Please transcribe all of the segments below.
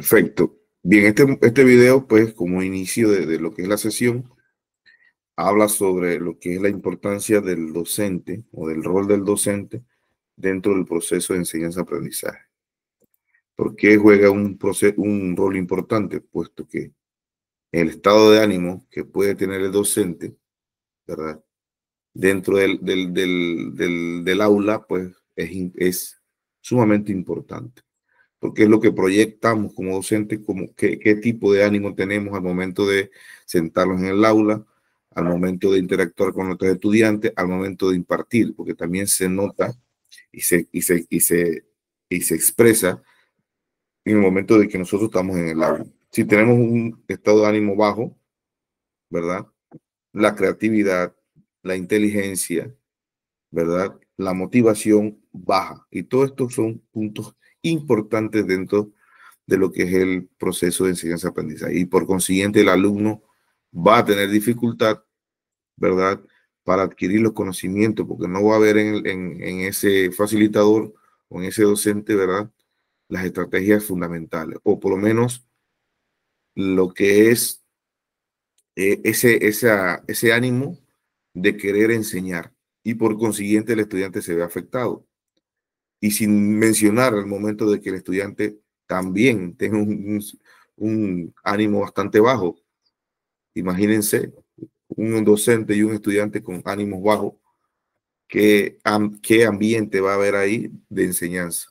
Perfecto. Bien, este video, pues, como inicio de lo que es la sesión, habla sobre lo que es la importancia del docente o del rol del docente dentro del proceso de enseñanza-aprendizaje. ¿Por qué juega un rol importante? Puesto que el estado de ánimo que puede tener el docente, ¿verdad? Dentro del aula, pues, es sumamente importante. Porque es lo que proyectamos como docentes, como qué tipo de ánimo tenemos al momento de sentarnos en el aula, al momento de interactuar con nuestros estudiantes, al momento de impartir, porque también se nota y se expresa en el momento de que nosotros estamos en el aula. Si tenemos un estado de ánimo bajo, ¿verdad? La creatividad, la inteligencia, ¿verdad? La motivación baja. Y todo esto son puntos importantes dentro de lo que es el proceso de enseñanza-aprendizaje. Y por consiguiente, el alumno va a tener dificultad, ¿verdad?, para adquirir los conocimientos, porque no va a haber en ese facilitador o en ese docente, ¿verdad?, las estrategias fundamentales, o por lo menos lo que es ese ánimo de querer enseñar. Y por consiguiente, el estudiante se ve afectado. Y sin mencionar el momento de que el estudiante también tenga un ánimo bastante bajo. Imagínense un docente y un estudiante con ánimos bajos, ¿qué ambiente va a haber ahí de enseñanza?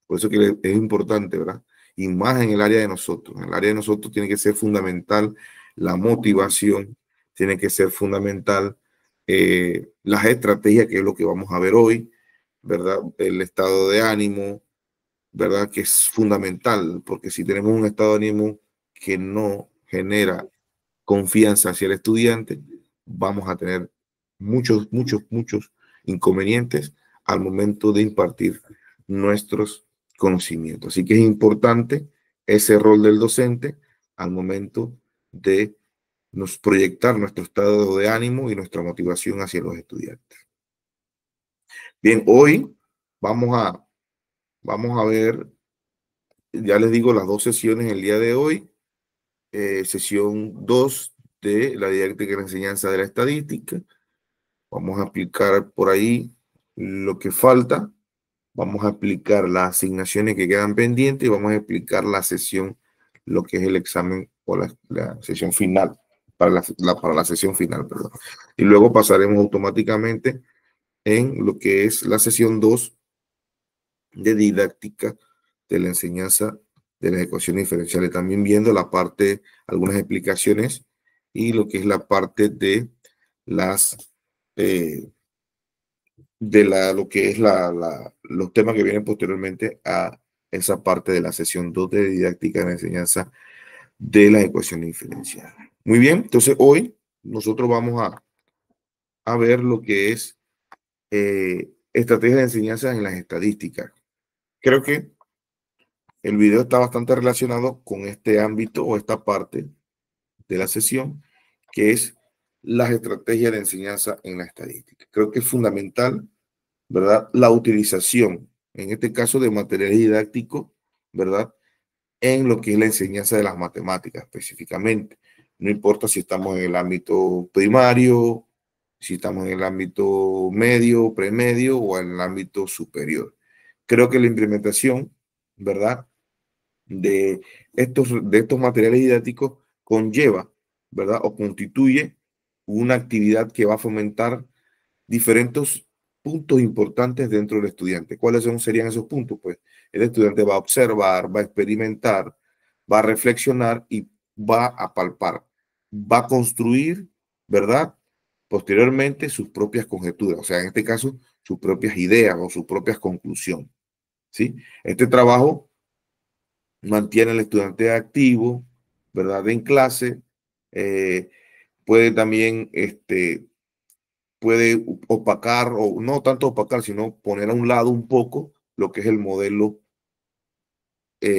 Por eso que es importante, ¿verdad? Y más en el área de nosotros. En el área de nosotros tiene que ser fundamental la motivación, tiene que ser fundamental las estrategias, que es lo que vamos a ver hoy, ¿verdad? El estado de ánimo, ¿verdad? Que es fundamental, porque si tenemos un estado de ánimo que no genera confianza hacia el estudiante, vamos a tener muchos inconvenientes al momento de impartir nuestros conocimientos. Así que es importante ese rol del docente al momento de proyectar nuestro estado de ánimo y nuestra motivación hacia los estudiantes. Bien, hoy vamos a ver, ya les digo, las dos sesiones el día de hoy. Sesión 2 de la didáctica y la enseñanza de la estadística. Vamos a explicar por ahí lo que falta. Vamos a explicar las asignaciones que quedan pendientes y vamos a explicar la sesión, lo que es el examen o la sesión final, para la sesión final, perdón. Y luego pasaremos automáticamente en lo que es la sesión 2 de didáctica de la enseñanza de las ecuaciones diferenciales, también viendo la parte, algunas explicaciones y lo que es la parte de las lo que es los temas que vienen posteriormente a esa parte de la sesión 2 de didáctica de la enseñanza de las ecuaciones diferenciales. Muy bien, entonces hoy nosotros vamos a ver lo que es estrategias de enseñanza en las estadísticas. Creo que el video está bastante relacionado con este ámbito o esta parte de la sesión, que es las estrategias de enseñanza en la estadística. Creo que es fundamental, ¿verdad?, la utilización, en este caso, de materiales didácticos, ¿verdad?, en lo que es la enseñanza de las matemáticas específicamente. No importa si estamos en el ámbito primario, si estamos en el ámbito medio, premedio o en el ámbito superior. Creo que la implementación, ¿verdad?, de estos materiales didácticos conlleva, ¿verdad?, o constituye una actividad que va a fomentar diferentes puntos importantes dentro del estudiante. ¿Cuáles serían esos puntos? Pues el estudiante va a observar, va a experimentar, va a reflexionar y va a palpar, va a construir, ¿verdad?, posteriormente sus propias conjeturas, o sea, en este caso, sus propias ideas o sus propias conclusiones, ¿sí? Este trabajo mantiene al estudiante activo, ¿verdad?, en clase, puede también, puede opacar, o no tanto opacar, sino poner a un lado un poco lo que es el modelo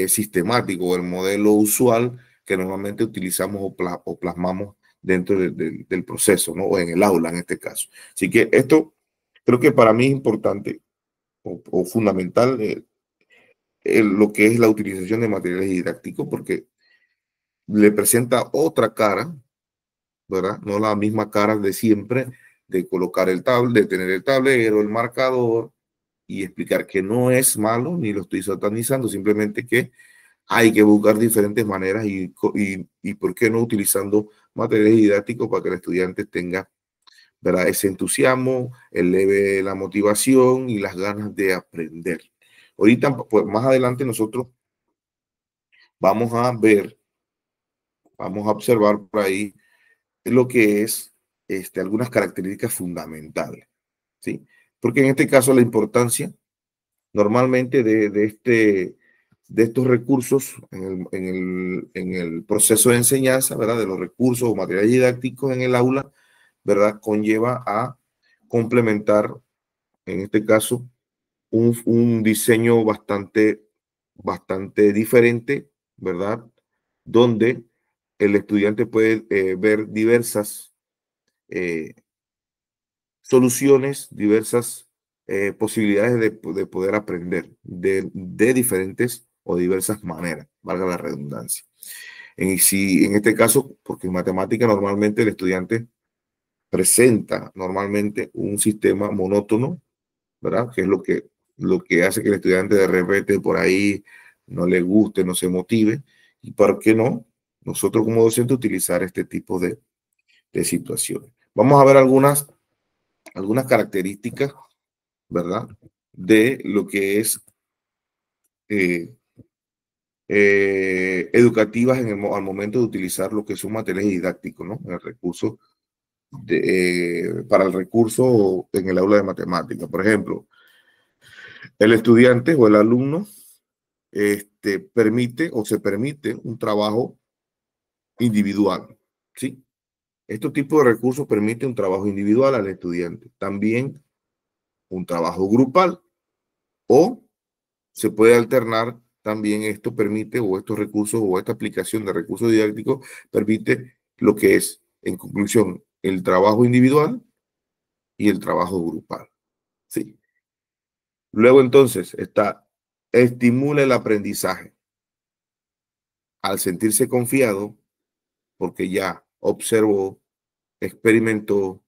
sistemático, el modelo usual que normalmente utilizamos o plasmamos dentro del proceso, ¿no?, o en el aula en este caso. Así que esto creo que para mí es importante o fundamental lo que es la utilización de materiales didácticos, porque le presenta otra cara, ¿verdad? No la misma cara de siempre, de colocar el tablet, de tener el tablero, el marcador, y explicar que no es malo, ni lo estoy satanizando, simplemente que hay que buscar diferentes maneras y por qué no utilizando materiales didácticos para que el estudiante tenga, ¿verdad?, ese entusiasmo, eleve la motivación y las ganas de aprender. Ahorita, pues, más adelante nosotros vamos a ver, vamos a observar por ahí lo que es algunas características fundamentales, ¿sí? Porque en este caso la importancia normalmente de estos recursos en el proceso de enseñanza, ¿verdad? De los recursos o materiales didácticos en el aula, ¿verdad? Conlleva a complementar, en este caso, un diseño bastante diferente, ¿verdad? Donde el estudiante puede ver diversas eh, soluciones, diversas posibilidades de poder aprender de diferentes o diversas maneras, valga la redundancia. Si en este caso, porque en matemática normalmente el estudiante presenta normalmente un sistema monótono, ¿verdad? Que es lo que hace que el estudiante de repente por ahí no le guste, no se motive. ¿Y por qué no? Nosotros como docentes utilizar este tipo de situaciones. Vamos a ver algunas características, ¿verdad? De lo que es eh, educativas al momento de utilizar lo que son materiales didácticos, ¿no? El recurso para el recurso en el aula de matemática. Por ejemplo, el estudiante o el alumno permite o se permite un trabajo individual, ¿sí? Este tipo de recursos permite un trabajo individual al estudiante, también un trabajo grupal, o se puede alternar también. Esto permite, o estos recursos o esta aplicación de recursos didácticos permite lo que es, en conclusión, el trabajo individual y el trabajo grupal, ¿sí? Luego entonces estimula el aprendizaje al sentirse confiado porque ya observó, experimentó,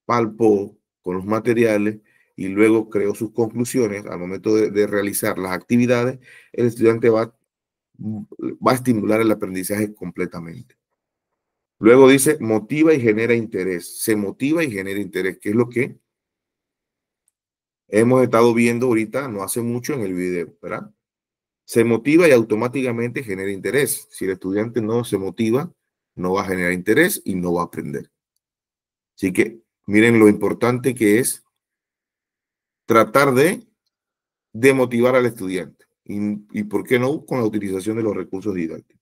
palpó con los materiales y luego creó sus conclusiones. Al momento de realizar las actividades, el estudiante va a estimular el aprendizaje completamente. Luego dice, motiva y genera interés. Se motiva y genera interés, que es lo que hemos estado viendo ahorita, no hace mucho en el video, ¿verdad? Se motiva y automáticamente genera interés. Si el estudiante no se motiva, no va a generar interés y no va a aprender. Así que miren lo importante que es tratar de motivar al estudiante. Y por qué no, con la utilización de los recursos didácticos.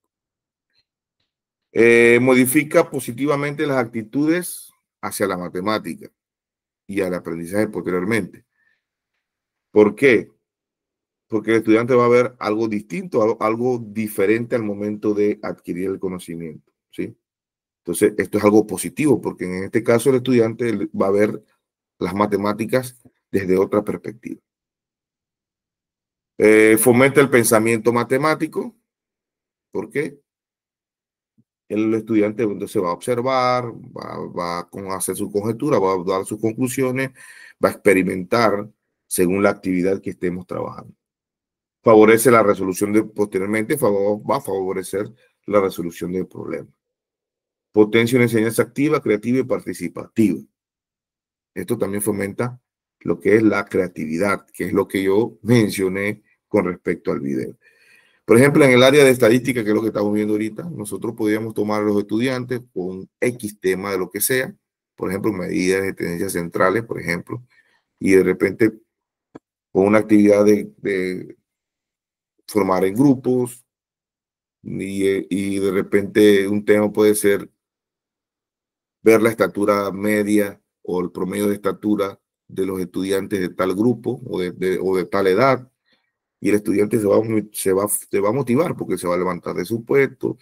Modifica positivamente las actitudes hacia la matemática y al aprendizaje posteriormente. ¿Por qué? Porque el estudiante va a ver algo distinto, algo diferente al momento de adquirir el conocimiento, ¿sí? Entonces, esto es algo positivo, porque en este caso el estudiante va a ver las matemáticas desde otra perspectiva. Fomenta el pensamiento matemático. ¿Por qué? El estudiante entonces va a observar, va a hacer su conjetura, va a dar sus conclusiones, va a experimentar según la actividad que estemos trabajando. Favorece la resolución posteriormente, va a favorecer la resolución del problema. Potencia una enseñanza activa, creativa y participativa. Esto también fomenta lo que es la creatividad, que es lo que yo mencioné con respecto al video. Por ejemplo, en el área de estadística, que es lo que estamos viendo ahorita, nosotros podríamos tomar a los estudiantes con X tema de lo que sea, por ejemplo, medidas de tendencias centrales, por ejemplo, y de repente con una actividad de formar en grupos, y de repente un tema puede ser ver la estatura media o el promedio de estatura de los estudiantes de tal grupo o de tal edad, y el estudiante se va a motivar porque se va a levantar de su puesto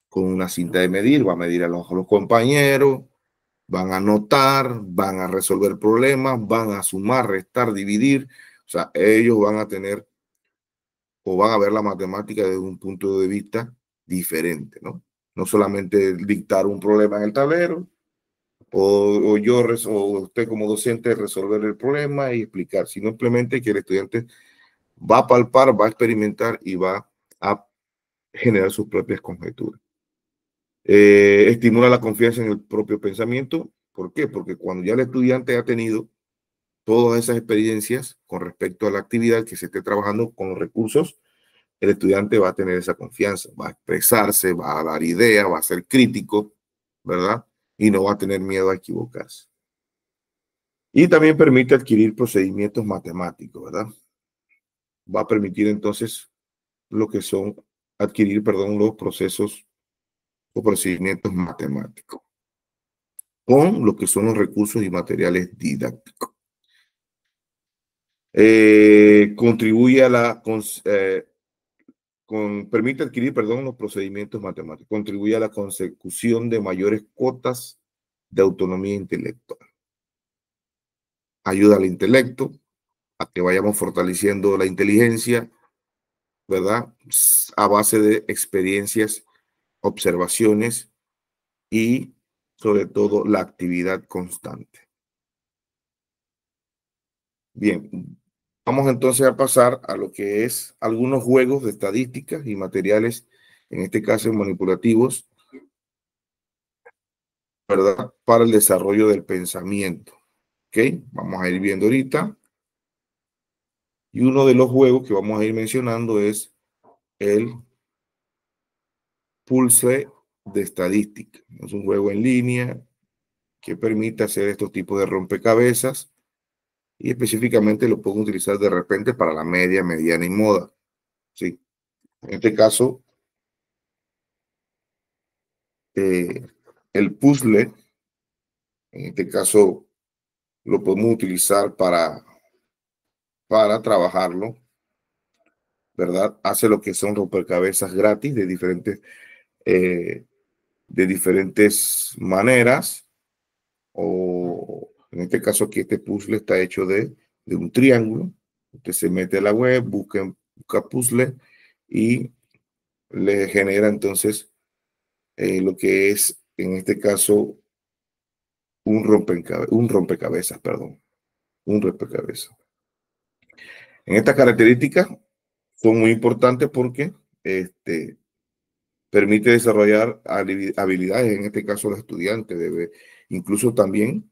con una cinta de medir, va a medir a los compañeros, van a anotar, van a resolver problemas, van a sumar, restar, dividir. O sea, ellos van a tener o van a ver la matemática desde un punto de vista diferente, ¿no? No solamente dictar un problema en el tablero, o usted como docente resolver el problema y explicar, sino simplemente que el estudiante va a palpar, va a experimentar y va a generar sus propias conjeturas. Estimula la confianza en el propio pensamiento. ¿Por qué? Porque cuando ya el estudiante ha tenido todas esas experiencias con respecto a la actividad que se esté trabajando con los recursos, el estudiante va a tener esa confianza, va a expresarse, va a dar ideas, va a ser crítico, ¿verdad? Y no va a tener miedo a equivocarse. Y también permite adquirir procedimientos matemáticos, ¿verdad? Va a permitir entonces lo que son, adquirir, perdón, los procesos o procedimientos matemáticos con lo que son los recursos y materiales didácticos. Contribuye a la, permite adquirir, perdón, los procedimientos matemáticos, contribuye a la consecución de mayores cuotas de autonomía intelectual. Ayuda al intelecto, a que vayamos fortaleciendo la inteligencia, ¿verdad? A base de experiencias, observaciones y sobre todo la actividad constante. Bien, vamos entonces a pasar a lo que es algunos juegos de estadísticas y materiales, en este caso manipulativos, ¿verdad? Para el desarrollo del pensamiento. ¿Ok? Vamos a ir viendo ahorita. Y uno de los juegos que vamos a ir mencionando es el Pulse de estadística. Es un juego en línea que permite hacer estos tipos de rompecabezas y específicamente lo puedo utilizar de repente para la media, mediana y moda. Sí. En este caso, eh, el puzzle, en este caso, lo podemos utilizar para trabajarlo, ¿verdad? Hace lo que son rompecabezas gratis eh, de diferentes maneras, o en este caso aquí este puzzle está hecho de un triángulo. Usted se mete a la web, busca puzzle y le genera entonces lo que es, en este caso, un rompecabezas, perdón, un rompecabezas. En estas características son muy importantes porque permite desarrollar habilidades, en este caso los estudiantes, incluso también,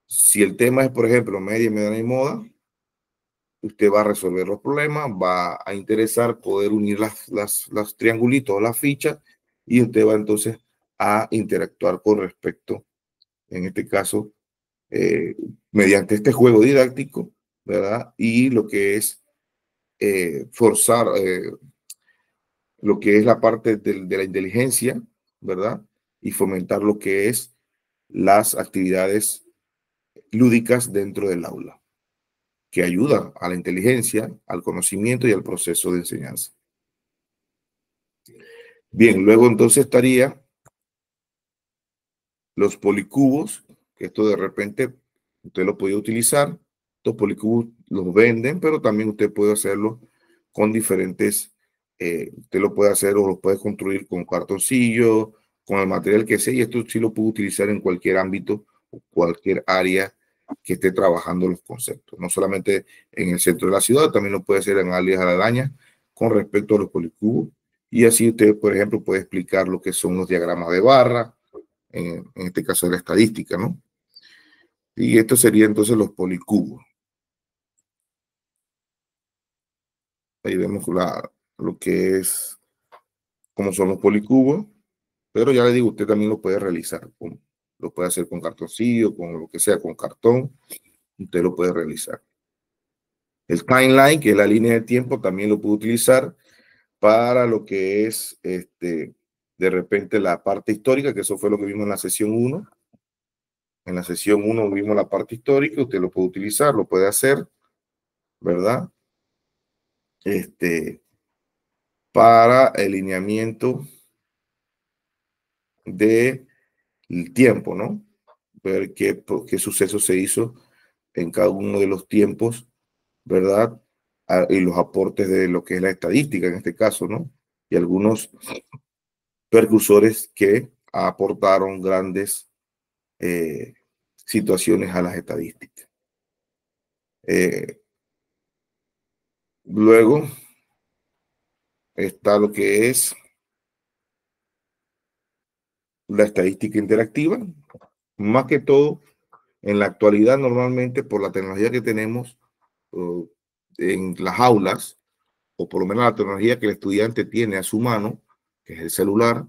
si el tema es, por ejemplo, media, mediana y moda, usted va a resolver los problemas, va a interesar poder unir las triangulitos o las fichas y usted va entonces a interactuar con respecto, en este caso, mediante este juego didáctico, ¿verdad? Y lo que es forzar lo que es la parte de la inteligencia, ¿verdad? Y fomentar lo que es las actividades lúdicas dentro del aula, que ayudan a la inteligencia, al conocimiento y al proceso de enseñanza. Bien, luego entonces estaría los policubos, que esto de repente usted lo puede utilizar. Estos policubos los venden, pero también usted puede hacerlo con diferentes, usted lo puede hacer o lo puede construir con cartoncillo, con el material que sea, y esto sí lo puede utilizar en cualquier ámbito o cualquier área que esté trabajando los conceptos. No solamente en el centro de la ciudad, también lo puede hacer en áreas aledañas con respecto a los policubos. Y así usted, por ejemplo, puede explicar lo que son los diagramas de barra, en este caso de la estadística, ¿no? Y esto sería entonces los policubos. Ahí vemos lo que es, cómo son los policubos, pero ya le digo, usted también lo puede realizar, lo puede hacer con cartoncillo, con lo que sea, con cartón, usted lo puede realizar. El timeline, que es la línea de tiempo, también lo puede utilizar para lo que es, de repente, la parte histórica, que eso fue lo que vimos en la sesión 1. En la sesión 1 vimos la parte histórica, usted lo puede utilizar, lo puede hacer, ¿verdad? Para el lineamiento del tiempo, ¿no? Ver qué suceso se hizo en cada uno de los tiempos, ¿verdad? y los aportes de lo que es la estadística en este caso, ¿no? Y algunos precursores que aportaron grandes situaciones a las estadísticas. Luego está lo que es la estadística interactiva, más que todo en la actualidad normalmente por la tecnología que tenemos uh, en las aulas, o por lo menos la tecnología que el estudiante tiene a su mano, que es el celular,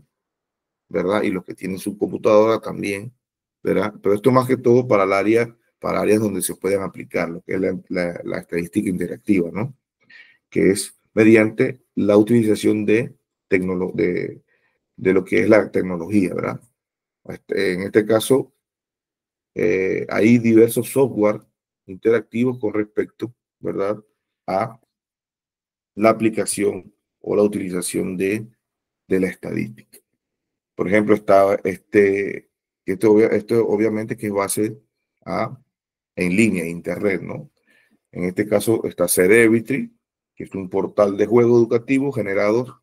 ¿verdad? Y los que tienen su computadora también, ¿verdad? Pero esto más que todo para el área, para áreas donde se pueden aplicar lo que es la estadística interactiva, ¿no? Que es mediante la utilización de lo que es la tecnología, ¿verdad? En este caso, hay diversos software interactivos con respecto, ¿verdad? A la aplicación o la utilización de la estadística. Por ejemplo, está esto obviamente que es base a en línea, internet, ¿no? En este caso está Cerebritry, que es un portal de juego educativo generado,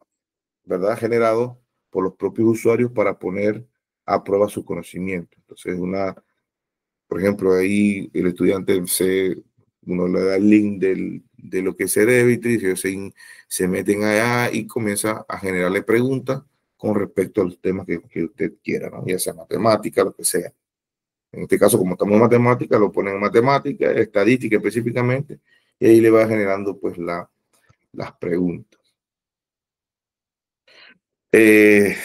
¿verdad? Generado por los propios usuarios para poner a prueba su conocimiento. Entonces, por ejemplo, ahí el estudiante uno le da el link de lo que es Cerebritry, se meten allá y comienza a generarle preguntas con respecto a los temas que usted quiera, ¿no? Ya sea matemática, lo que sea. En este caso, como estamos en matemática, lo ponen en matemática, estadística específicamente, y ahí le va generando pues las preguntas. Eh,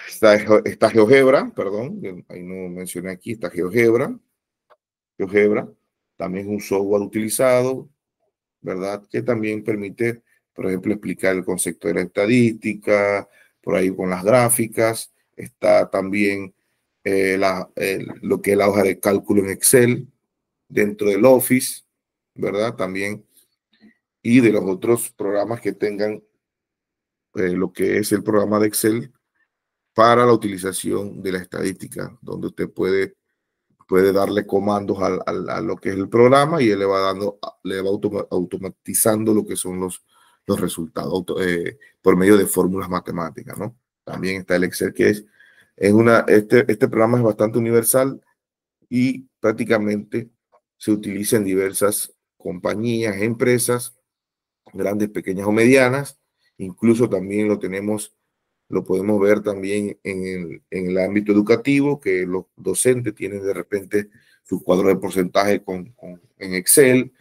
está GeoGebra, perdón, ahí no mencioné aquí, está GeoGebra. GeoGebra también es un software utilizado, ¿verdad? Que también permite, por ejemplo, explicar el concepto de la estadística, por ahí con las gráficas. Está también lo que es la hoja de cálculo en Excel, dentro del Office, ¿verdad? También, y de los otros programas que tengan lo que es el programa de Excel para la utilización de la estadística, donde usted puede darle comandos a lo que es el programa y él le va automatizando lo que son los resultados por medio de fórmulas matemáticas, ¿no? También está el Excel, que este programa es bastante universal y prácticamente se utiliza en diversas compañías, empresas, grandes, pequeñas o medianas. Incluso también lo podemos ver también en el ámbito educativo, que los docentes tienen de repente sus cuadros de porcentaje en Excel,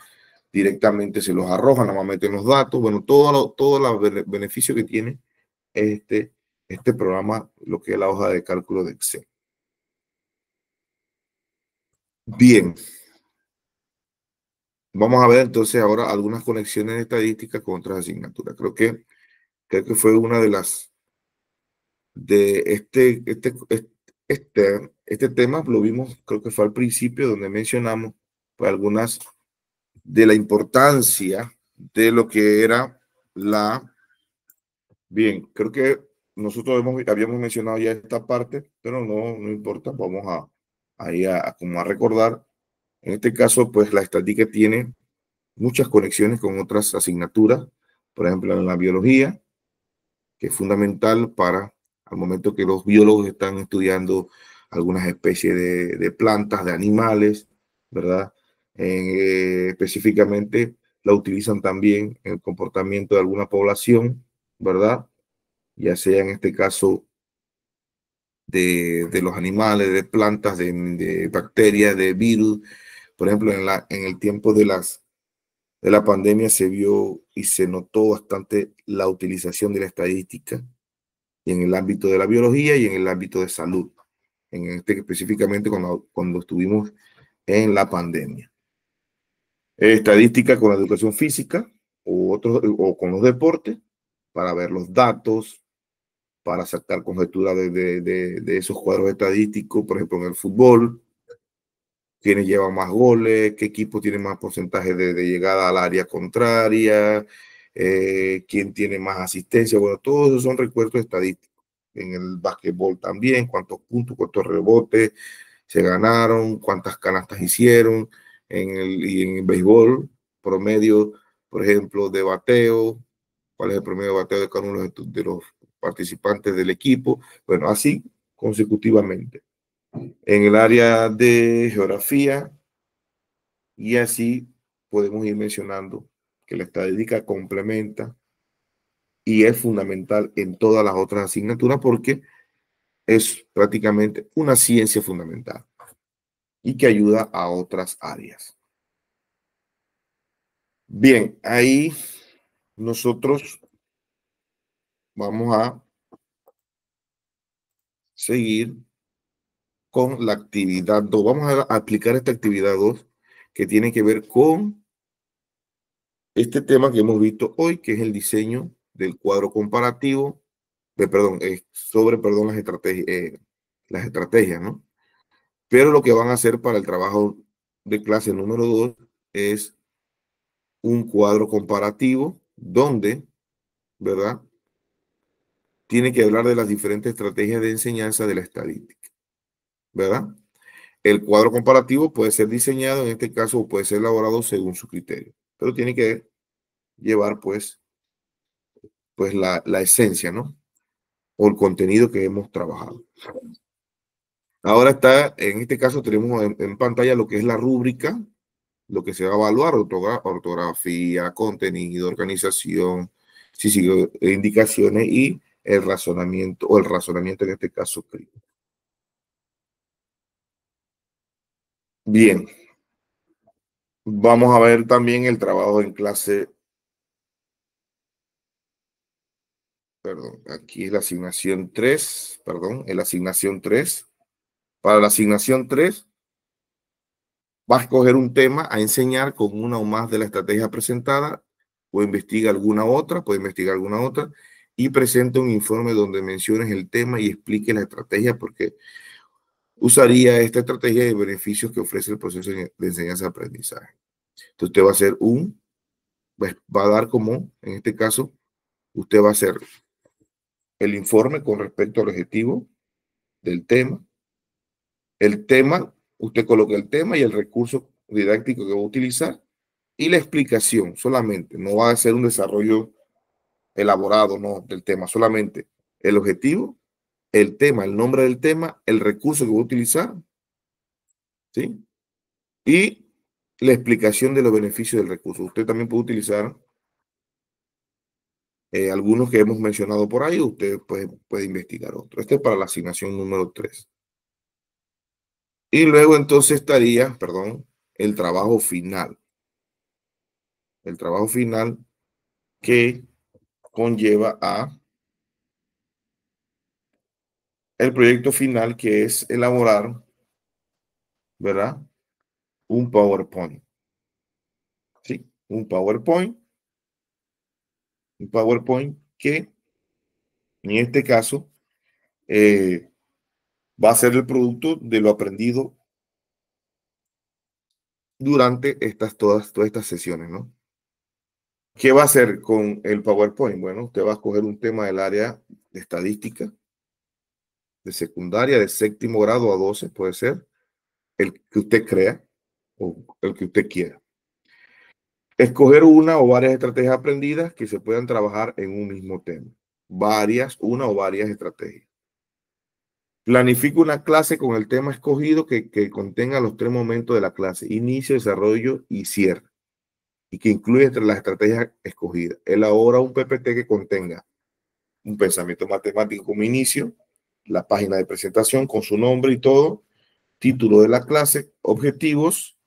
directamente se los arrojan, nada más meten los datos, bueno, todo los beneficios que tiene este programa, lo que es la hoja de cálculo de Excel. Bien, vamos a ver entonces ahora algunas conexiones estadísticas con otras asignaturas. Creo que fue una de las de este tema, lo vimos, creo que fue al principio donde mencionamos pues, algunas de la importancia de lo que era bien, creo que nosotros habíamos mencionado ya esta parte, pero no importa, vamos como a recordar. En este caso, pues la estadística tiene muchas conexiones con otras asignaturas, por ejemplo, en la biología, que es fundamental para al momento que los biólogos están estudiando algunas especies de plantas, de animales, ¿verdad? Específicamente la utilizan también en el comportamiento de alguna población, ¿verdad? Ya sea en este caso de los animales, de plantas, de bacterias, de virus. Por ejemplo, en el tiempo de la pandemia se vio y se notó bastante la utilización de la estadística y en el ámbito de la biología y en el ámbito de salud, específicamente cuando estuvimos en la pandemia. Estadística con la educación física o con los deportes, para ver los datos, para sacar conjeturas de esos cuadros estadísticos, por ejemplo, en el fútbol, quiénes llevan más goles, qué equipo tiene más porcentaje de llegada al área contraria, quién tiene más asistencia. Bueno, todos esos son recuerdos estadísticos. En el básquetbol también, cuántos puntos, cuántos rebotes se ganaron, cuántas canastas hicieron. Y en el béisbol, promedio, por ejemplo, de bateo, cuál es el promedio de bateo de cada uno de los participantes del equipo, bueno, así consecutivamente. En el área de geografía, y así podemos ir mencionando que la estadística complementa y es fundamental en todas las otras asignaturas porque es prácticamente una ciencia fundamental y que ayuda a otras áreas. Bien, ahí nosotros vamos a seguir con la actividad 2. Vamos a aplicar esta actividad 2 que tiene que ver con este tema que hemos visto hoy, que es el diseño del cuadro comparativo, sobre las estrategias, ¿no? Pero lo que van a hacer para el trabajo de clase número 2 es un cuadro comparativo donde, ¿verdad? Tiene que hablar de las diferentes estrategias de enseñanza de la estadística, ¿verdad? El cuadro comparativo puede ser diseñado, en este caso, o puede ser elaborado según su criterio, pero tiene que llevar, pues la esencia, ¿no? O el contenido que hemos trabajado. Ahora está, en este caso, tenemos en pantalla lo que es la rúbrica, lo que se va a evaluar: ortografía, contenido, organización, si sigue indicaciones y el razonamiento, o el razonamiento en este caso crítico. Bien, vamos a ver también el trabajo en clase. Perdón, aquí es la asignación 3, perdón, en la asignación 3. Para la asignación 3, vas a escoger un tema a enseñar con una o más de la estrategia presentada, o investiga alguna otra, puede investigar alguna otra, y presenta un informe donde menciones el tema y explique la estrategia, porque usaría esta estrategia de beneficios que ofrece el proceso de enseñanza-aprendizaje. Entonces, usted va a hacer va a dar como, en este caso, usted va a hacer el informe con respecto al objetivo del tema. El tema, usted coloca el tema y el recurso didáctico que va a utilizar y la explicación solamente. No va a ser un desarrollo elaborado, no, del tema, solamente el objetivo, el tema, el nombre del tema, el recurso que va a utilizar, ¿sí? Y la explicación de los beneficios del recurso. Usted también puede utilizar algunos que hemos mencionado por ahí, usted puede investigar otro. Este es para la asignación número 3. Y luego entonces estaría, perdón, el trabajo final. El trabajo final que conlleva a el proyecto final, que es elaborar, ¿verdad? Un PowerPoint. ¿Sí? Un PowerPoint que en este caso va a ser el producto de lo aprendido durante todas estas sesiones, ¿no? ¿Qué va a hacer con el PowerPoint? Bueno, usted va a escoger un tema del área de estadística, de secundaria, de séptimo grado a 12, puede ser, el que usted crea o el que usted quiera. Escoger una o varias estrategias aprendidas que se puedan trabajar en un mismo tema. Una o varias estrategias. Planifica una clase con el tema escogido que contenga los 3 momentos de la clase: inicio, desarrollo y cierre, y que incluye entre las estrategias escogidas. Elabora un PPT que contenga un pensamiento matemático como inicio, la página de presentación con su nombre y todo, título de la clase, objetivos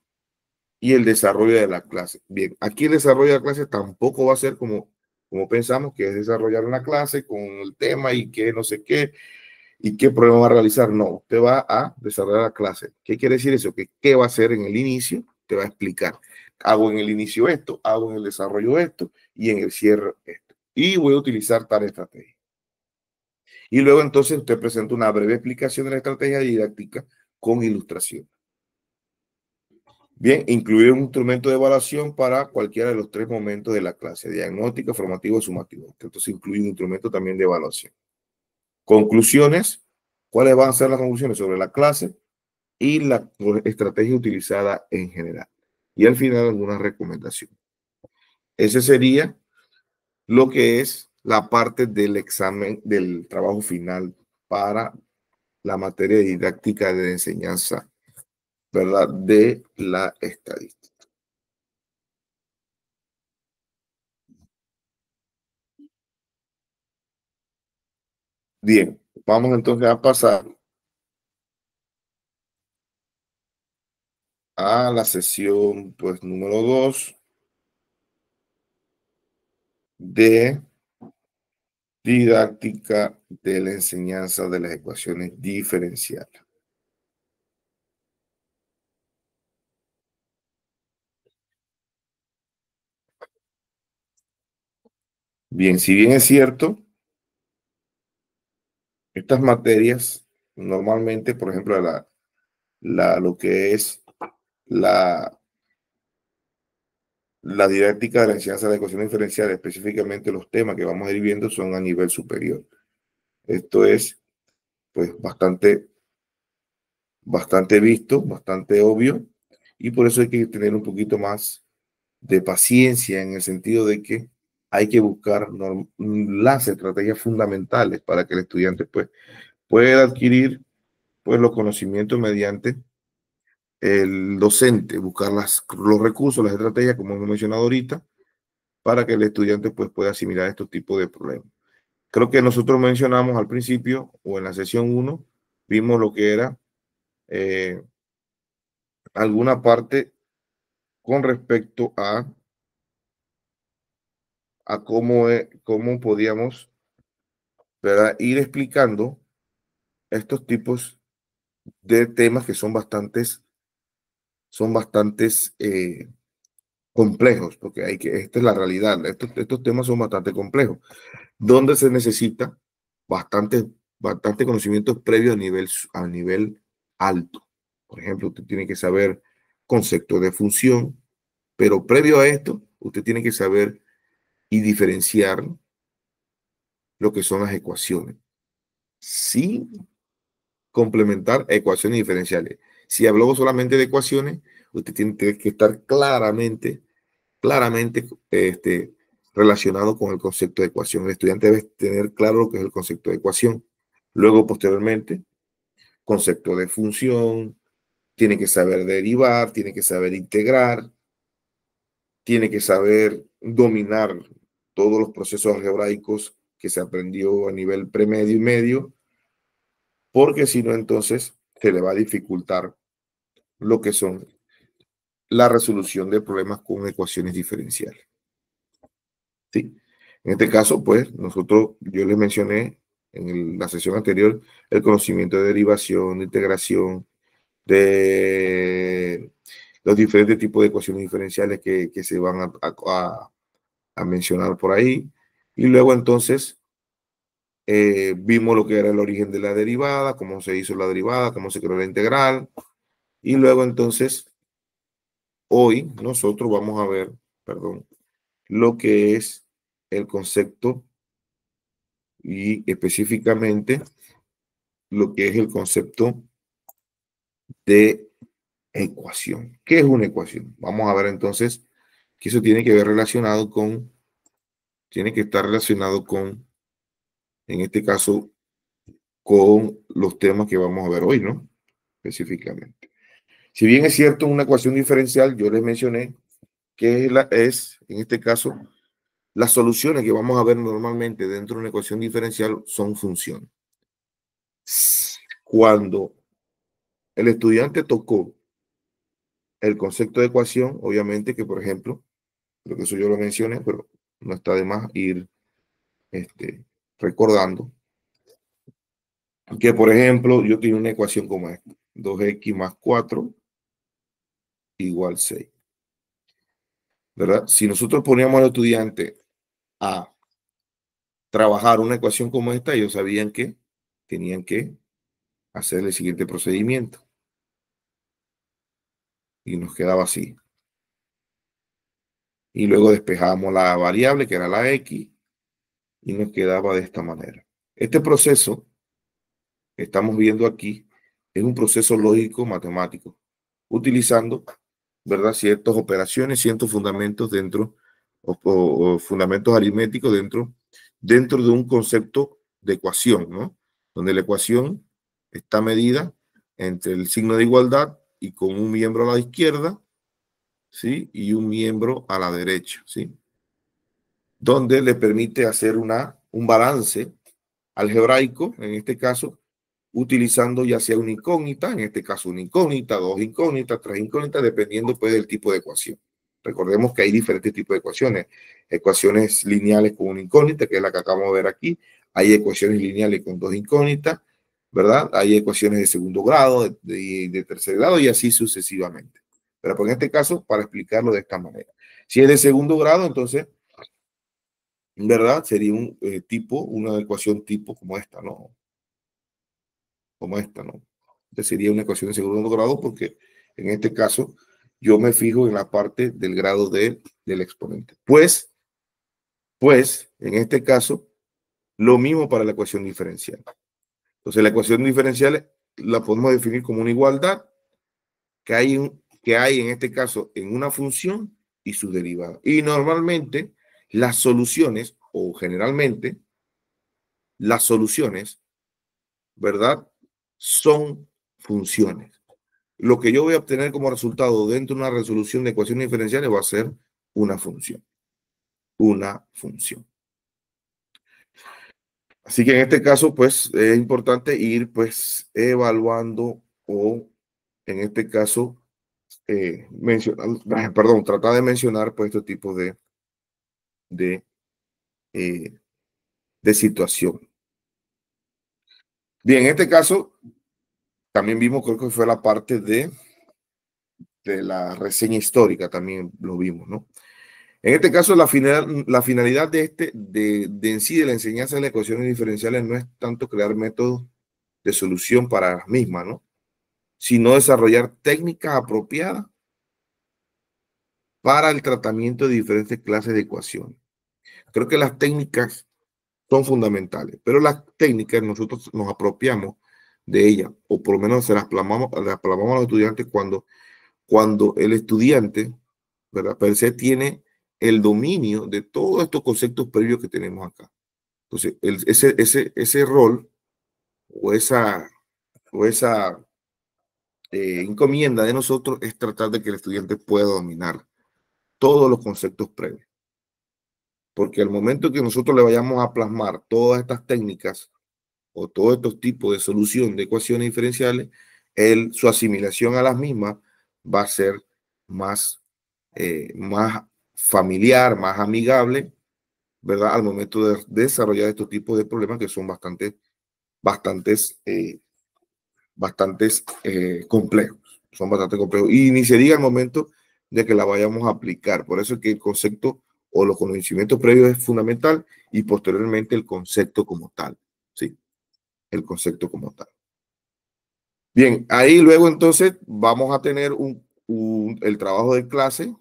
y el desarrollo de la clase. Bien, aquí el desarrollo de la clase tampoco va a ser como pensamos, que es desarrollar una clase con el tema y que no sé qué, y qué problema va a realizar. No, usted va a desarrollar la clase. ¿Qué quiere decir eso? Que qué va a hacer en el inicio, te va a explicar. Hago en el inicio esto, hago en el desarrollo esto y en el cierre esto. Y voy a utilizar tal estrategia. Y luego entonces usted presenta una breve explicación de la estrategia didáctica con ilustración. Bien, incluir un instrumento de evaluación para cualquiera de los 3 momentos de la clase: diagnóstica, formativo, sumativo. Entonces incluye un instrumento también de evaluación. Conclusiones. ¿Cuáles van a ser las conclusiones sobre la clase y la estrategia utilizada en general? Y al final alguna recomendación. Ese sería lo que es la parte del examen, del trabajo final para la materia didáctica de enseñanza, ¿verdad? De la estadística. Bien, vamos entonces a pasar a la sesión, pues, número 2 de didáctica de la enseñanza de las ecuaciones diferenciales. Bien, si bien es cierto, estas materias normalmente, por ejemplo, lo que es la, la didáctica de la enseñanza de ecuaciones diferenciales, específicamente los temas que vamos a ir viendo son a nivel superior. Esto es, pues, bastante visto, bastante obvio, y por eso hay que tener un poquito más de paciencia en el sentido de que hay que buscar las estrategias fundamentales para que el estudiante, pues, pueda adquirir, pues, los conocimientos mediante el docente, buscar los recursos, las estrategias, como hemos mencionado ahorita, para que el estudiante, pues, pueda asimilar estos tipos de problemas. Creo que nosotros mencionamos al principio o en la sesión 1, vimos lo que era eh, alguna parte con respecto a cómo podíamos, ¿verdad?, ir explicando estos tipos de temas que son bastantes complejos, porque esta es la realidad, estos temas son bastante complejos, donde se necesita bastante, bastante conocimientos previos a nivel alto. Por ejemplo, usted tiene que saber conceptos de función, pero previo a esto, usted tiene que saber y diferenciar lo que son las ecuaciones, sin complementar ecuaciones diferenciales. Si hablamos solamente de ecuaciones, usted tiene que estar claramente relacionado con el concepto de ecuación. El estudiante debe tener claro lo que es el concepto de ecuación. Luego, posteriormente, concepto de función, tiene que saber derivar, tiene que saber integrar, tiene que saber dominar todos los procesos algebraicos que se aprendió a nivel premedio y medio, porque si no, entonces se le va a dificultar lo que son la resolución de problemas con ecuaciones diferenciales. ¿Sí? En este caso, pues, yo les mencioné en la sesión anterior el conocimiento de derivación, de integración, de los diferentes tipos de ecuaciones diferenciales que se van a mencionar por ahí. Y luego, entonces, vimos lo que era el origen de la derivada, cómo se hizo la derivada, cómo se creó la integral. Y luego, entonces, hoy nosotros vamos a ver, perdón, lo que es el concepto y específicamente lo que es el concepto de ecuación. ¿Qué es una ecuación? Vamos a ver entonces que eso tiene que estar relacionado con, en este caso, con los temas que vamos a ver hoy, ¿no? Específicamente. Si bien es cierto, una ecuación diferencial, yo les mencioné que en este caso, las soluciones que vamos a ver normalmente dentro de una ecuación diferencial son funciones. Cuando el estudiante tocó el concepto de ecuación, obviamente que, por ejemplo, creo que eso yo lo mencioné, pero no está de más ir recordando que, por ejemplo, yo tengo una ecuación como esta: 2x más 4 igual 6, ¿verdad? Si nosotros poníamos al estudiante a trabajar una ecuación como esta, ellos sabían que tenían que hacer el siguiente procedimiento y nos quedaba así. Y luego despejamos la variable, que era la x, y nos quedaba de esta manera. Este proceso que estamos viendo aquí es un proceso lógico matemático, utilizando, ¿verdad?, ciertas operaciones, ciertos fundamentos dentro o fundamentos aritméticos dentro de un concepto de ecuación, ¿no? Donde la ecuación está medida entre el signo de igualdad y con un miembro a la izquierda, ¿sí? Y un miembro a la derecha, ¿sí? Donde le permite hacer un balance algebraico, en este caso, utilizando ya sea una incógnita, en este caso una incógnita, dos incógnitas, tres incógnitas, dependiendo pues del tipo de ecuación. Recordemos que hay diferentes tipos de ecuaciones. Ecuaciones lineales con una incógnita, que es la que acabamos de ver aquí. Hay ecuaciones lineales con dos incógnitas, ¿verdad? Hay ecuaciones de segundo grado, de tercer grado y así sucesivamente. Pero pues en este caso, para explicarlo de esta manera. Si es de segundo grado, entonces, ¿verdad? Sería un una ecuación tipo como esta, ¿no? Como esta, ¿no? Entonces sería una ecuación de segundo grado porque en este caso yo me fijo en la parte del grado del exponente. Pues, en este caso, lo mismo para la ecuación diferencial. Entonces la ecuación diferencial la podemos definir como una igualdad que hay en este caso en una función y su derivada. Y normalmente las soluciones, o generalmente, las soluciones, ¿verdad? Son funciones. Lo que yo voy a obtener como resultado dentro de una resolución de ecuaciones diferenciales va a ser una función. Una función. Así que en este caso, pues, es importante ir, pues, evaluando o, en este caso, tratar de mencionar, pues, este tipo de, eh, de situación. Bien, en este caso, también vimos, creo que fue la parte de la reseña histórica, también lo vimos, ¿no? En este caso, la finalidad de en sí de la enseñanza de las ecuaciones diferenciales no es tanto crear métodos de solución para las mismas, ¿no? Sino desarrollar técnicas apropiadas para el tratamiento de diferentes clases de ecuaciones. Creo que las técnicas son fundamentales, pero las técnicas nosotros nos apropiamos de ellas, o por lo menos las plasmamos a los estudiantes cuando el estudiante, ¿verdad? Per se tiene el dominio de todos estos conceptos previos que tenemos acá. Entonces, ese rol o esa encomienda de nosotros es tratar de que el estudiante pueda dominar todos los conceptos previos. Porque al momento que nosotros le vayamos a plasmar todas estas técnicas o todos estos tipos de solución de ecuaciones diferenciales, su asimilación a las mismas va a ser más, más familiar, más amigable, ¿verdad? Al momento de desarrollar estos tipos de problemas que son bastantes complejos, son bastante complejos. Y ni se diga el momento de que la vayamos a aplicar. Por eso es que el concepto o los conocimientos previos es fundamental y posteriormente el concepto como tal. Sí, el concepto como tal. Bien, ahí luego entonces vamos a tener el trabajo de clase,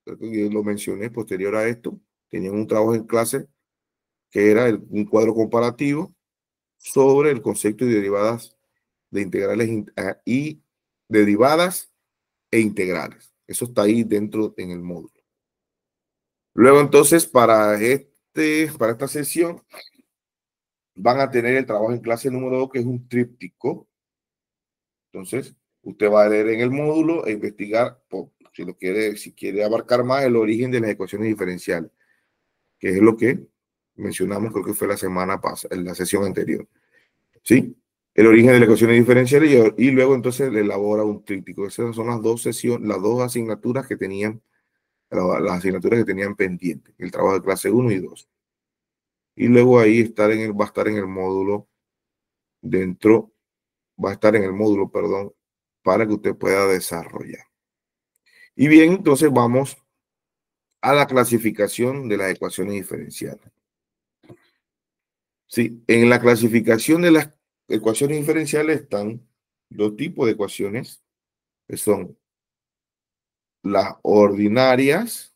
creo que yo lo mencioné posterior a esto, tenían un trabajo en clase que era un cuadro comparativo sobre el concepto y derivadas de integrales y derivadas e integrales. Eso está ahí dentro en el módulo. Luego entonces para esta sesión van a tener el trabajo en clase número 2 que es un tríptico. Entonces usted va a leer en el módulo e investigar, si quiere abarcar más el origen de las ecuaciones diferenciales, que es lo que mencionamos, creo que fue la semana pasada, en la sesión anterior. ¿Sí? El origen de las ecuaciones diferenciales y luego entonces le elabora un tríptico. Esas son las dos asignaturas que tenían, las asignaturas que tenían pendientes, el trabajo de clase 1 y 2. Y luego ahí va a estar en el módulo perdón, para que usted pueda desarrollar. Y bien, entonces vamos a la clasificación de las ecuaciones diferenciales. Sí, en la clasificación de las ecuaciones diferenciales están dos tipos de ecuaciones, que son las ordinarias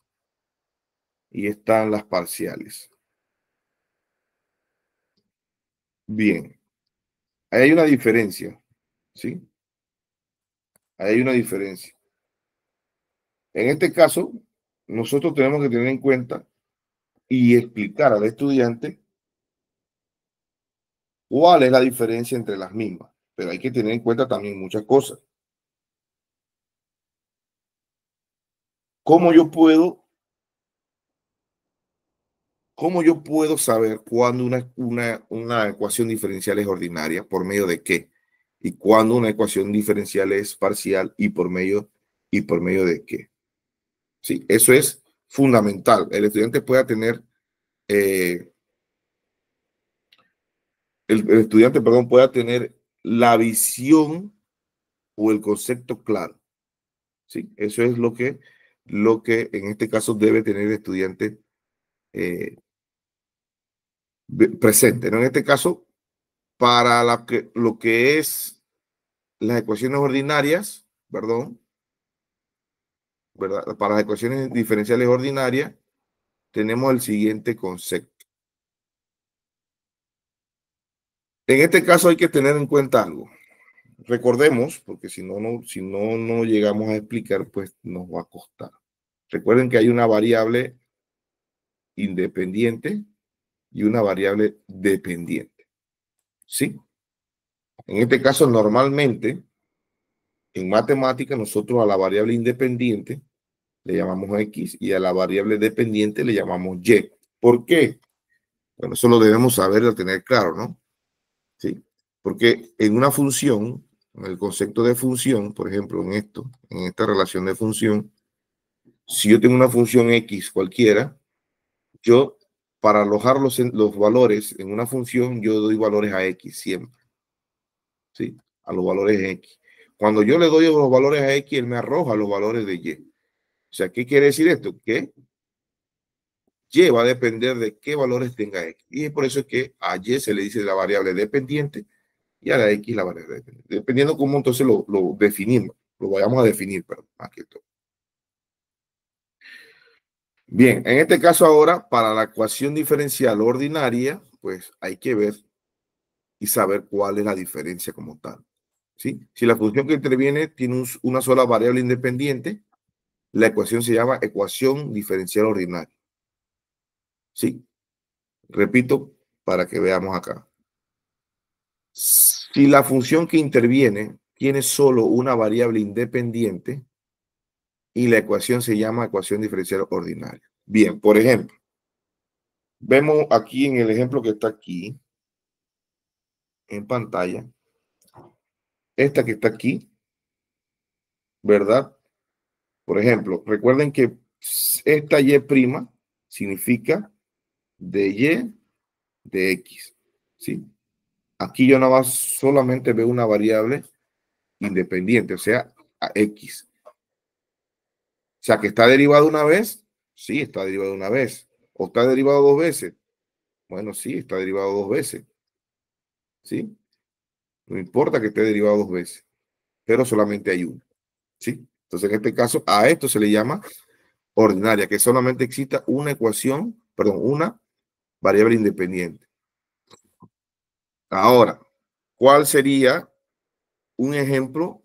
y están las parciales. Bien, ahí hay una diferencia, ¿sí? Ahí hay una diferencia. En este caso, nosotros tenemos que tener en cuenta y explicar al estudiante cuál es la diferencia entre las mismas. Pero hay que tener en cuenta también muchas cosas. ¿Cómo yo puedo, cómo yo puedo saber cuándo una ecuación diferencial es ordinaria? ¿Por medio de qué? Y cuándo una ecuación diferencial es parcial y por medio de qué. Sí, eso es fundamental. El estudiante pueda tener, eh, el estudiante, perdón, pueda tener la visión o el concepto claro. Sí, eso es lo que en este caso debe tener el estudiante eh, presente, ¿no? En este caso, para lo que es las ecuaciones ordinarias, perdón, ¿verdad? Para las ecuaciones diferenciales ordinarias, tenemos el siguiente concepto. En este caso hay que tener en cuenta algo. Recordemos, porque si no llegamos a explicar, pues nos va a costar. Recuerden que hay una variable independiente y una variable dependiente. ¿Sí? En este caso, normalmente, en matemática, nosotros a la variable independiente le llamamos X y a la variable dependiente le llamamos Y. ¿Por qué? Bueno, eso lo debemos saber y tener claro, ¿no? ¿Sí? Porque en una función, en el concepto de función, por ejemplo, en esta relación de función, si yo tengo una función X cualquiera, yo para alojar los valores en una función, yo doy valores a X siempre, ¿sí? A los valores X. Cuando yo le doy los valores a X, él me arroja los valores de Y. O sea, ¿qué quiere decir esto? Que Y va a depender de qué valores tenga X. Y es por eso que a Y se le dice la variable dependiente y a la X la variable dependiente. Dependiendo cómo entonces lo definimos, lo vayamos a definir, perdón, aquí todo. Bien, en este caso ahora, para la ecuación diferencial ordinaria, pues hay que ver y saber cuál es la diferencia como tal. ¿Sí? Si la función que interviene tiene una sola variable independiente, la ecuación se llama ecuación diferencial ordinaria. ¿Sí? Repito para que veamos acá. Si la función que interviene tiene solo una variable independiente y la ecuación se llama ecuación diferencial ordinaria. Bien, por ejemplo, vemos aquí en el ejemplo que está aquí en pantalla, esta que está aquí, ¿verdad? Por ejemplo, recuerden que esta Y' significa de Y de X, ¿sí? Aquí yo nada más solamente veo una variable independiente, o sea, a X. O sea, que está derivado una vez, sí, está derivado una vez. ¿O está derivado dos veces? Bueno, sí, está derivado dos veces, ¿sí? No importa que esté derivado dos veces, pero solamente hay uno, ¿sí? Entonces, en este caso, a esto se le llama ordinaria, que solamente exista una ecuación, perdón, una variable independiente. Ahora, ¿cuál sería un ejemplo,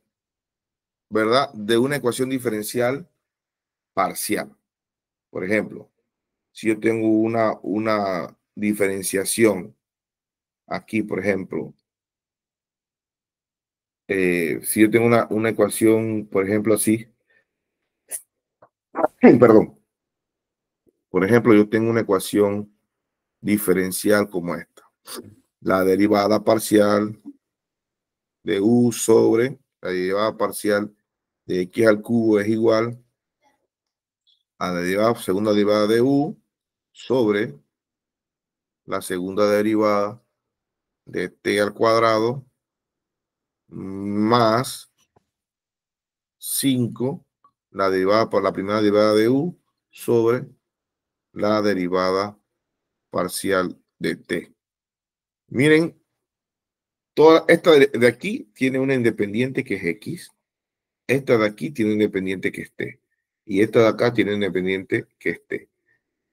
verdad, de una ecuación diferencial parcial? Por ejemplo, si yo tengo una diferenciación aquí, por ejemplo, si yo tengo una ecuación, por ejemplo, así, perdón, por ejemplo, yo tengo una ecuación diferencial como esta. La derivada parcial de u sobre la derivada parcial de x al cubo es igual a la segunda derivada de u sobre la segunda derivada de t al cuadrado más 5, la derivada por la primera derivada de u sobre la derivada parcial de t. Miren, toda esta de aquí tiene una independiente que es x, esta de aquí tiene un independiente que es t, y esta de acá tiene un independiente que es t.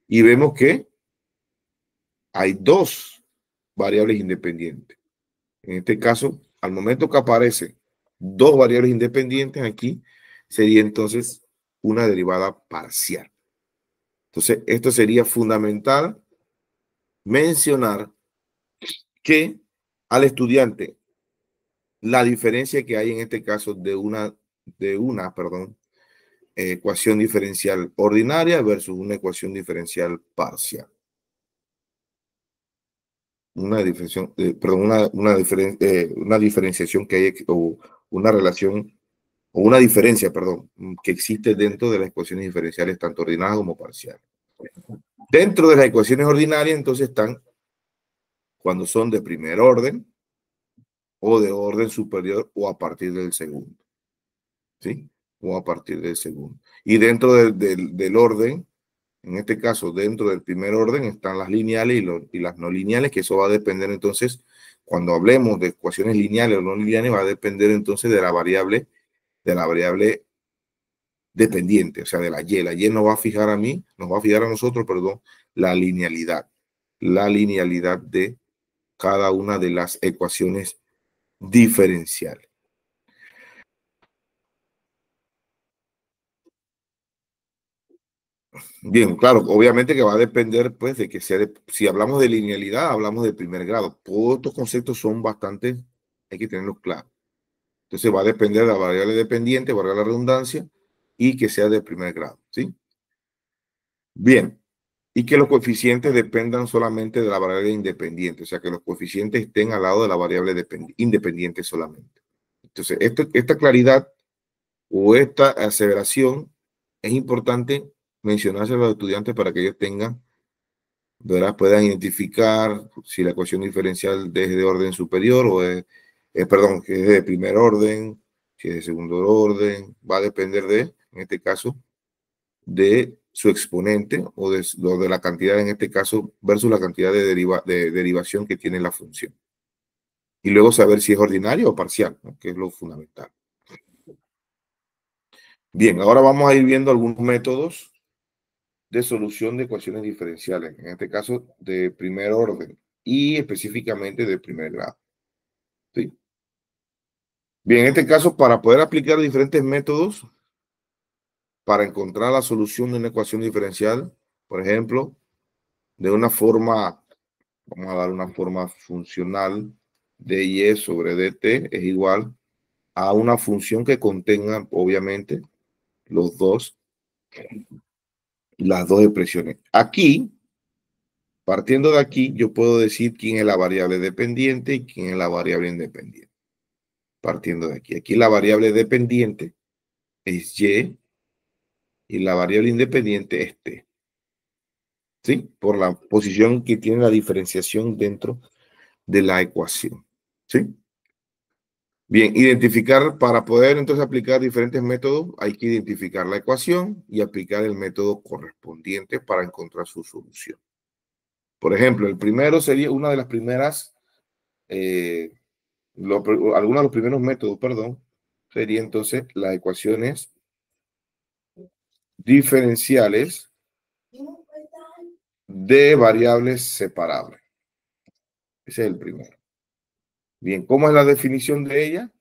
Y vemos que hay dos variables independientes. En este caso, al momento que aparecen dos variables independientes aquí, sería entonces una derivada parcial. Entonces, esto sería fundamental mencionar que al estudiante la diferencia que hay en este caso perdón, ecuación diferencial ordinaria versus una ecuación diferencial parcial. Una diferenciación, una diferenciación que hay, o una relación, o una diferencia, perdón, que existe dentro de las ecuaciones diferenciales, tanto ordinarias como parciales. Dentro de las ecuaciones ordinarias, entonces están cuando son de primer orden o de orden superior o a partir del segundo. ¿Sí? O a partir del segundo. Y dentro del orden, en este caso, dentro del primer orden están las lineales y las no lineales, que eso va a depender entonces, cuando hablemos de ecuaciones lineales o no lineales, va a depender entonces de la variable dependiente, o sea, de la Y. La Y nos va a fijar a nosotros, perdón, la linealidad de cada una de las ecuaciones diferenciales. Bien, claro, obviamente que va a depender, pues, de que si hablamos de linealidad, hablamos de primer grado. Todos estos conceptos son bastante, hay que tenerlos claros. Entonces va a depender de la variable dependiente, valga la redundancia, y que sea de primer grado, ¿sí? Bien, y que los coeficientes dependan solamente de la variable independiente, o sea, que los coeficientes estén al lado de la variable independiente solamente. Entonces, esta claridad o esta aseveración es importante mencionarse a los estudiantes para que ellos tengan, ¿verdad? Puedan identificar si la ecuación diferencial es de orden superior o perdón, que es de primer orden, si es de segundo orden, va a depender en este caso, de su exponente o de la cantidad, en este caso, versus la cantidad de derivación que tiene la función. Y luego saber si es ordinario o parcial, ¿no? Que es lo fundamental. Bien, ahora vamos a ir viendo algunos métodos de solución de ecuaciones diferenciales, en este caso de primer orden y específicamente de primer grado. ¿Sí? Bien, en este caso, para poder aplicar diferentes métodos para encontrar la solución de una ecuación diferencial, por ejemplo, de una forma, vamos a dar una forma funcional de y sobre dt es igual a una función que contenga, obviamente, las dos expresiones. Aquí, partiendo de aquí, yo puedo decir quién es la variable dependiente y quién es la variable independiente. Partiendo de aquí. Aquí la variable dependiente es y la variable independiente es t. ¿Sí? Por la posición que tiene la diferenciación dentro de la ecuación. ¿Sí? Bien, para poder entonces aplicar diferentes métodos, hay que identificar la ecuación y aplicar el método correspondiente para encontrar su solución. Por ejemplo, el primero sería una de las primeras, algunos de los primeros métodos, perdón, sería entonces las ecuaciones diferenciales de variables separables. Ese es el primero. Bien, ¿cómo es la definición de ella?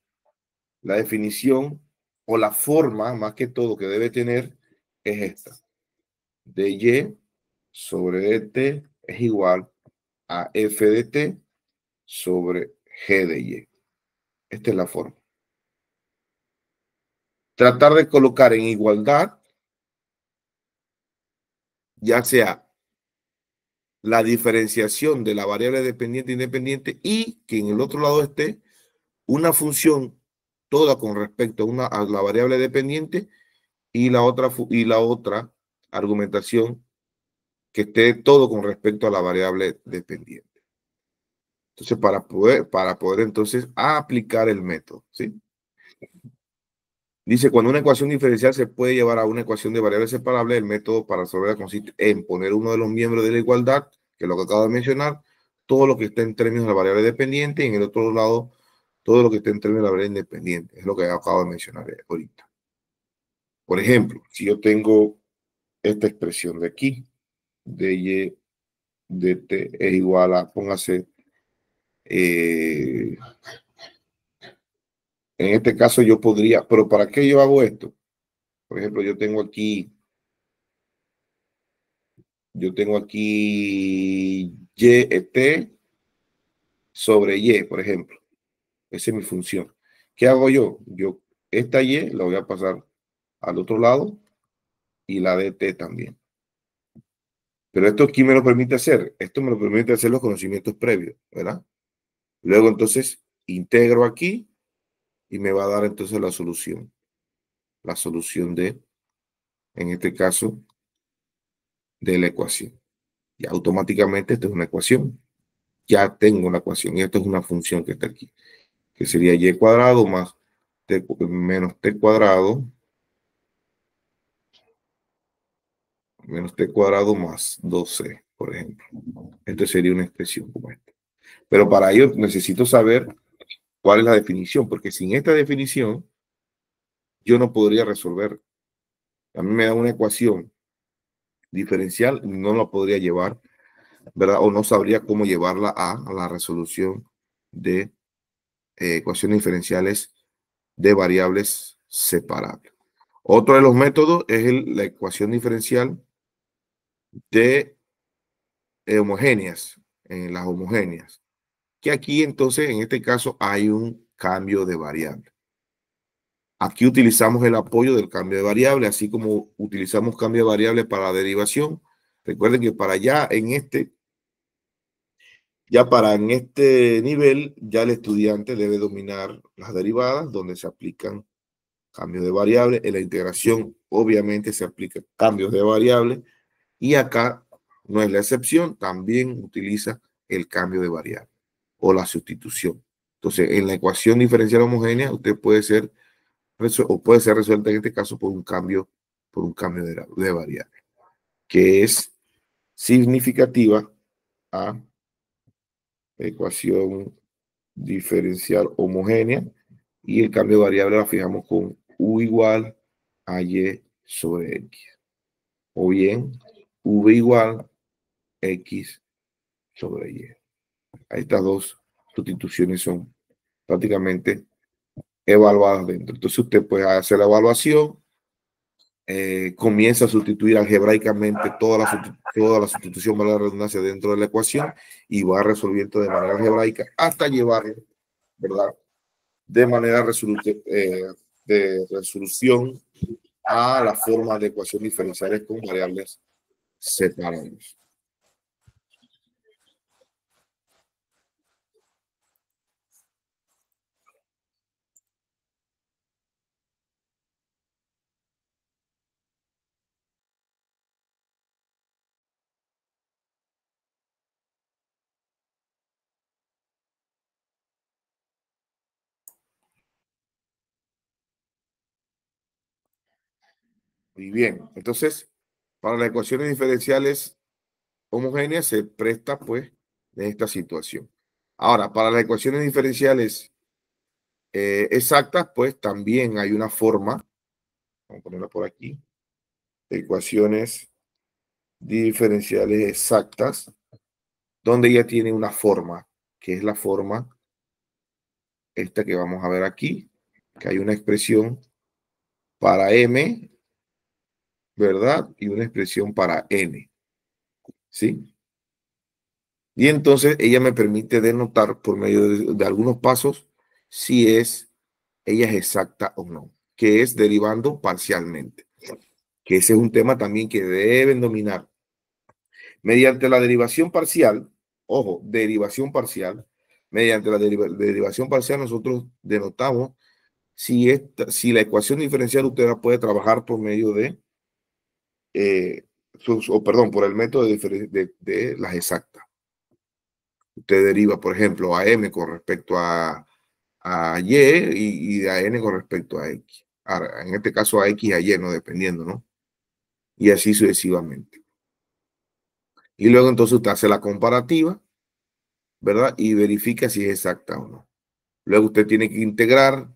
La definición o la forma, más que todo, que debe tener es esta. dy sobre dt es igual a f de t sobre g de y. Esta es la forma. Tratar de colocar en igualdad, ya sea la diferenciación de la variable dependiente e independiente y que en el otro lado esté una función toda con respecto a la variable dependiente y la otra argumentación que esté todo con respecto a la variable dependiente. Entonces, para poder entonces aplicar el método, ¿sí? Dice, cuando una ecuación diferencial se puede llevar a una ecuación de variables separables, el método para resolverla consiste en poner uno de los miembros de la igualdad, que es lo que acabo de mencionar, todo lo que esté en términos de la variable dependiente, y en el otro lado, todo lo que esté en términos de la variable independiente. Es lo que acabo de mencionar ahorita. Por ejemplo, si yo tengo esta expresión de aquí, de y de t es igual a, póngase, en este caso yo podría, pero ¿para qué yo hago esto? Por ejemplo, yo tengo aquí yo tengo aquí YT sobre Y, por ejemplo. Esa es mi función. ¿Qué hago yo? Yo esta Y la voy a pasar al otro lado y la de T también. Pero esto, ¿quién me lo permite hacer? Esto me lo permite hacer los conocimientos previos, ¿verdad? Luego entonces integro aquí y me va a dar entonces la solución. La solución de, en este caso, de la ecuación. Y automáticamente esto es una ecuación. Ya tengo una ecuación y esto es una función que está aquí, que sería y cuadrado más t, menos t cuadrado más 2c, por ejemplo. Esto sería una expresión como esta. Pero para ello necesito saber cuál es la definición, porque sin esta definición yo no podría resolver. A mí me da una ecuación diferencial, no la podría llevar, ¿verdad? O no sabría cómo llevarla a la resolución de ecuaciones diferenciales de variables separables. Otro de los métodos es la ecuación diferencial de homogéneas, en las homogéneas, que aquí entonces en este caso hay un cambio de variable. Aquí utilizamos el apoyo del cambio de variable, así como utilizamos cambio de variable para la derivación. Recuerden que para allá en este nivel, ya el estudiante debe dominar las derivadas, donde se aplican cambios de variable. En la integración, obviamente, se aplican cambios de variable. Y acá no es la excepción, también utiliza el cambio de variable o la sustitución. Entonces, en la ecuación diferencial homogénea, usted puede ser resuelta en este caso por un cambio de variable, que es significativa a ecuación diferencial homogénea, y el cambio de variable la fijamos con u igual a y sobre x, o bien v igual x sobre y. Estas dos sustituciones son prácticamente evaluadas dentro. Entonces usted puede hacer la evaluación, comienza a sustituir algebraicamente toda la sustitución, valga la redundancia, dentro de la ecuación, y va resolviendo de manera algebraica hasta llevarlo, ¿verdad?, de manera de resolución a la forma de ecuaciones diferenciales con variables separadas. Muy bien, entonces, para las ecuaciones diferenciales homogéneas se presta pues de esta situación. Ahora, para las ecuaciones diferenciales exactas, pues también hay una forma, vamos a ponerla por aquí, de ecuaciones diferenciales exactas, donde ya tiene una forma, que es la forma esta que vamos a ver aquí, que hay una expresión para m, ¿verdad? Y una expresión para n, ¿sí? Y entonces ella me permite denotar por medio de algunos pasos si ella es exacta o no, que es derivando parcialmente, que ese es un tema también que deben dominar. Mediante la derivación parcial, ojo, derivación parcial, mediante la derivación parcial nosotros denotamos si la ecuación diferencial usted la puede trabajar por medio de, perdón, por el método de las exactas. Usted deriva, por ejemplo, a m con respecto a y y a n con respecto a x. Ahora, en este caso a x y a y, no dependiendo, ¿no? Y así sucesivamente. Y luego entonces usted hace la comparativa, ¿verdad? Y verifica si es exacta o no. Luego usted tiene que integrar,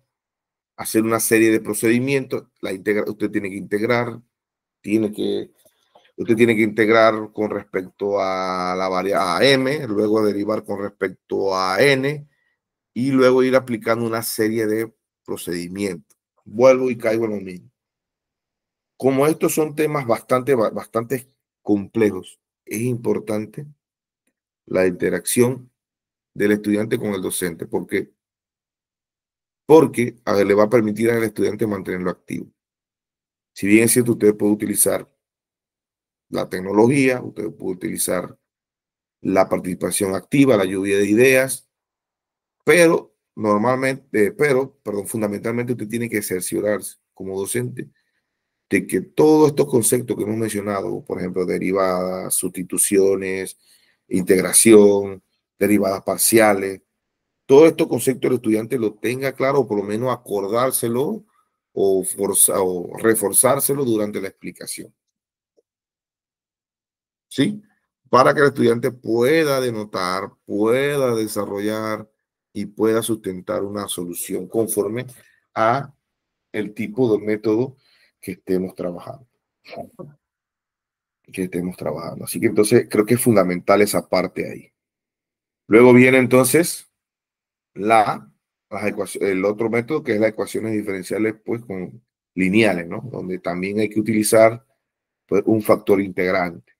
hacer una serie de procedimientos. Usted tiene que integrar, usted tiene que integrar con respecto a la variable m, luego derivar con respecto a n, y luego ir aplicando una serie de procedimientos. Vuelvo y caigo en lo mismo. Como estos son temas bastante complejos, es importante la interacción del estudiante con el docente. ¿Por qué? Porque le va a permitir al estudiante mantenerlo activo. Si bien es cierto, usted puede utilizar la tecnología, usted puede utilizar la participación activa, la lluvia de ideas, pero fundamentalmente usted tiene que cerciorarse como docente de que todos estos conceptos que hemos mencionado, por ejemplo, derivadas, sustituciones, integración, derivadas parciales, todos estos conceptos el estudiante lo tenga claro, o por lo menos acordárselo o reforzárselo durante la explicación. ¿Sí? Para que el estudiante pueda denotar, pueda desarrollar y pueda sustentar una solución conforme a el tipo de método que estemos trabajando. Así que entonces creo que es fundamental esa parte ahí. Luego viene entonces el otro método que es las ecuaciones diferenciales pues con lineales, ¿no? Donde también hay que utilizar pues, un factor integrante,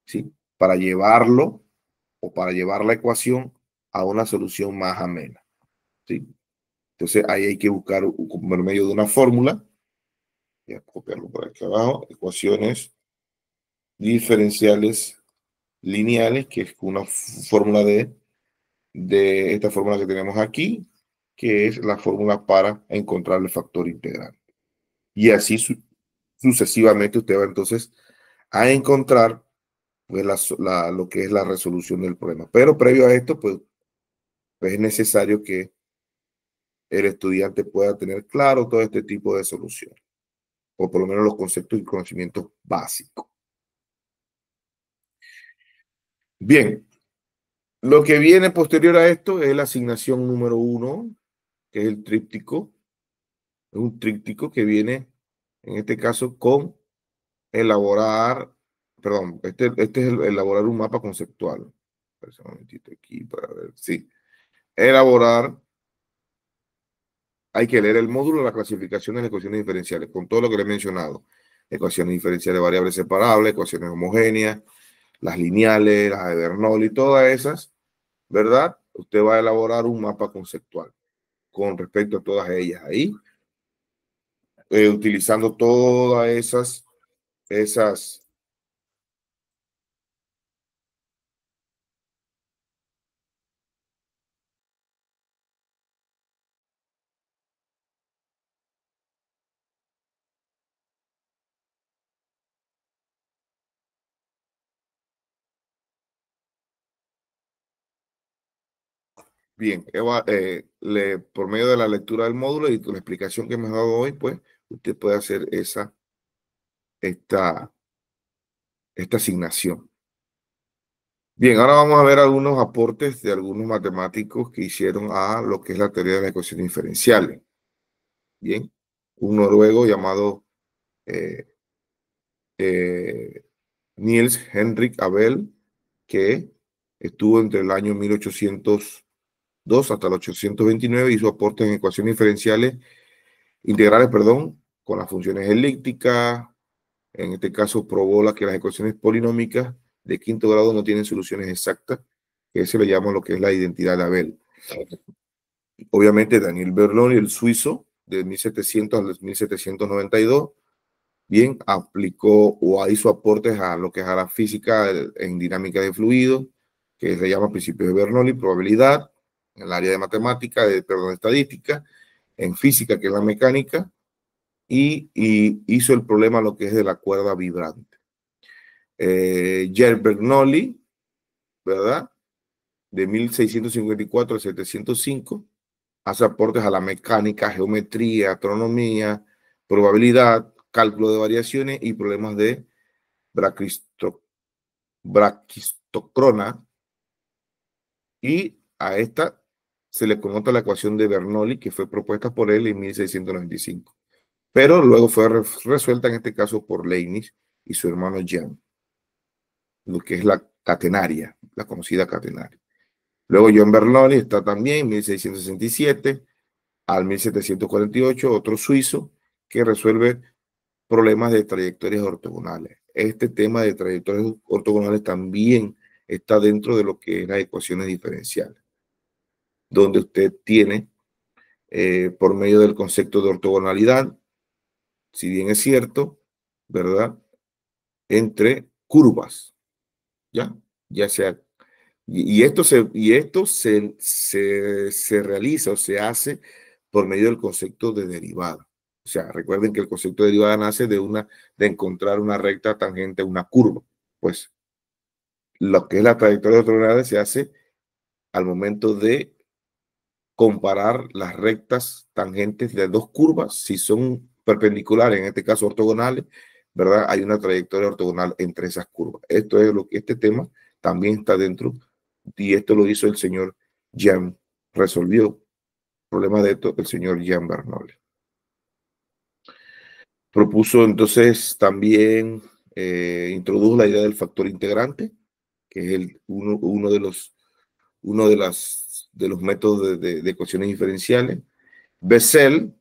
¿sí? Para llevarlo o para llevar la ecuación a una solución más amena, ¿sí? Entonces ahí hay que buscar por medio de una fórmula, voy a copiarlo por aquí abajo, ecuaciones diferenciales lineales, que es una fórmula de esta fórmula que tenemos aquí, que es la fórmula para encontrar el factor integral. Y así sucesivamente usted va entonces a encontrar pues, lo que es la resolución del problema. Pero previo a esto, pues es necesario que el estudiante pueda tener claro todo este tipo de soluciones, o por lo menos los conceptos y conocimientos básicos. Bien, lo que viene posterior a esto es la asignación número 1, que es el tríptico. Es un tríptico que viene, en este caso, con elaborar, perdón, este es elaborar un mapa conceptual. Un momentito aquí para ver, sí. Elaborar, hay que leer el módulo de la clasificación de las ecuaciones diferenciales, con todo lo que le he mencionado. Ecuaciones diferenciales de variables separables, ecuaciones homogéneas, las lineales, las de Bernoulli, todas esas, ¿verdad? Usted va a elaborar un mapa conceptual con respecto a todas ellas ahí, utilizando todas esas. Bien, Eva, por medio de la lectura del módulo y con la explicación que me ha dado hoy, pues usted puede hacer esta asignación. Bien, ahora vamos a ver algunos aportes de algunos matemáticos que hicieron a lo que es la teoría de las ecuaciones diferenciales. Bien, un noruego llamado eh, Niels Henrik Abel, que estuvo entre el año 1802 hasta el 829, hizo aportes en ecuaciones diferenciales integrales, perdón, con las funciones elípticas. En este caso probó que las ecuaciones polinómicas de quinto grado no tienen soluciones exactas, que se le llama lo que es la identidad de Abel. Obviamente Daniel Bernoulli, el suizo, de 1700 al 1792, bien, aplicó o hizo aportes a lo que es a la física en dinámica de fluidos, que se llama principio de Bernoulli, probabilidad, en el área de matemática, perdón, estadística, en física, que es la mecánica, y hizo el problema lo que es de la cuerda vibrante. Pierre Bernoulli, ¿verdad? De 1654 a 705, hace aportes a la mecánica, geometría, astronomía, probabilidad, cálculo de variaciones y problemas de braquistocrona. Y a esta se le conoce la ecuación de Bernoulli, que fue propuesta por él en 1695. Pero luego fue resuelta en este caso por Leibniz y su hermano Jean, lo que es la catenaria, la conocida catenaria. Luego John Bernoulli está también en 1667 al 1748, otro suizo que resuelve problemas de trayectorias ortogonales. Este tema de trayectorias ortogonales también está dentro de lo que es las ecuaciones diferenciales, donde usted tiene, por medio del concepto de ortogonalidad, si bien es cierto, ¿verdad? Entre curvas, ¿ya? Ya sea, y esto se realiza o se hace por medio del concepto de derivada. O sea, recuerden que el concepto de derivada nace de encontrar una recta tangente a una curva. Pues lo que es la trayectoria ortogonal se hace al momento de comparar las rectas tangentes de dos curvas. Si son perpendiculares, en este caso ortogonales, ¿verdad? Hay una trayectoria ortogonal entre esas curvas. Esto es lo que este tema también está dentro, y esto lo hizo el señor Jean, resolvió el problema de esto el señor Jean Bernoulli. Propuso entonces también, introdujo la idea del factor integrante, que es uno de los métodos de ecuaciones diferenciales. Bessel,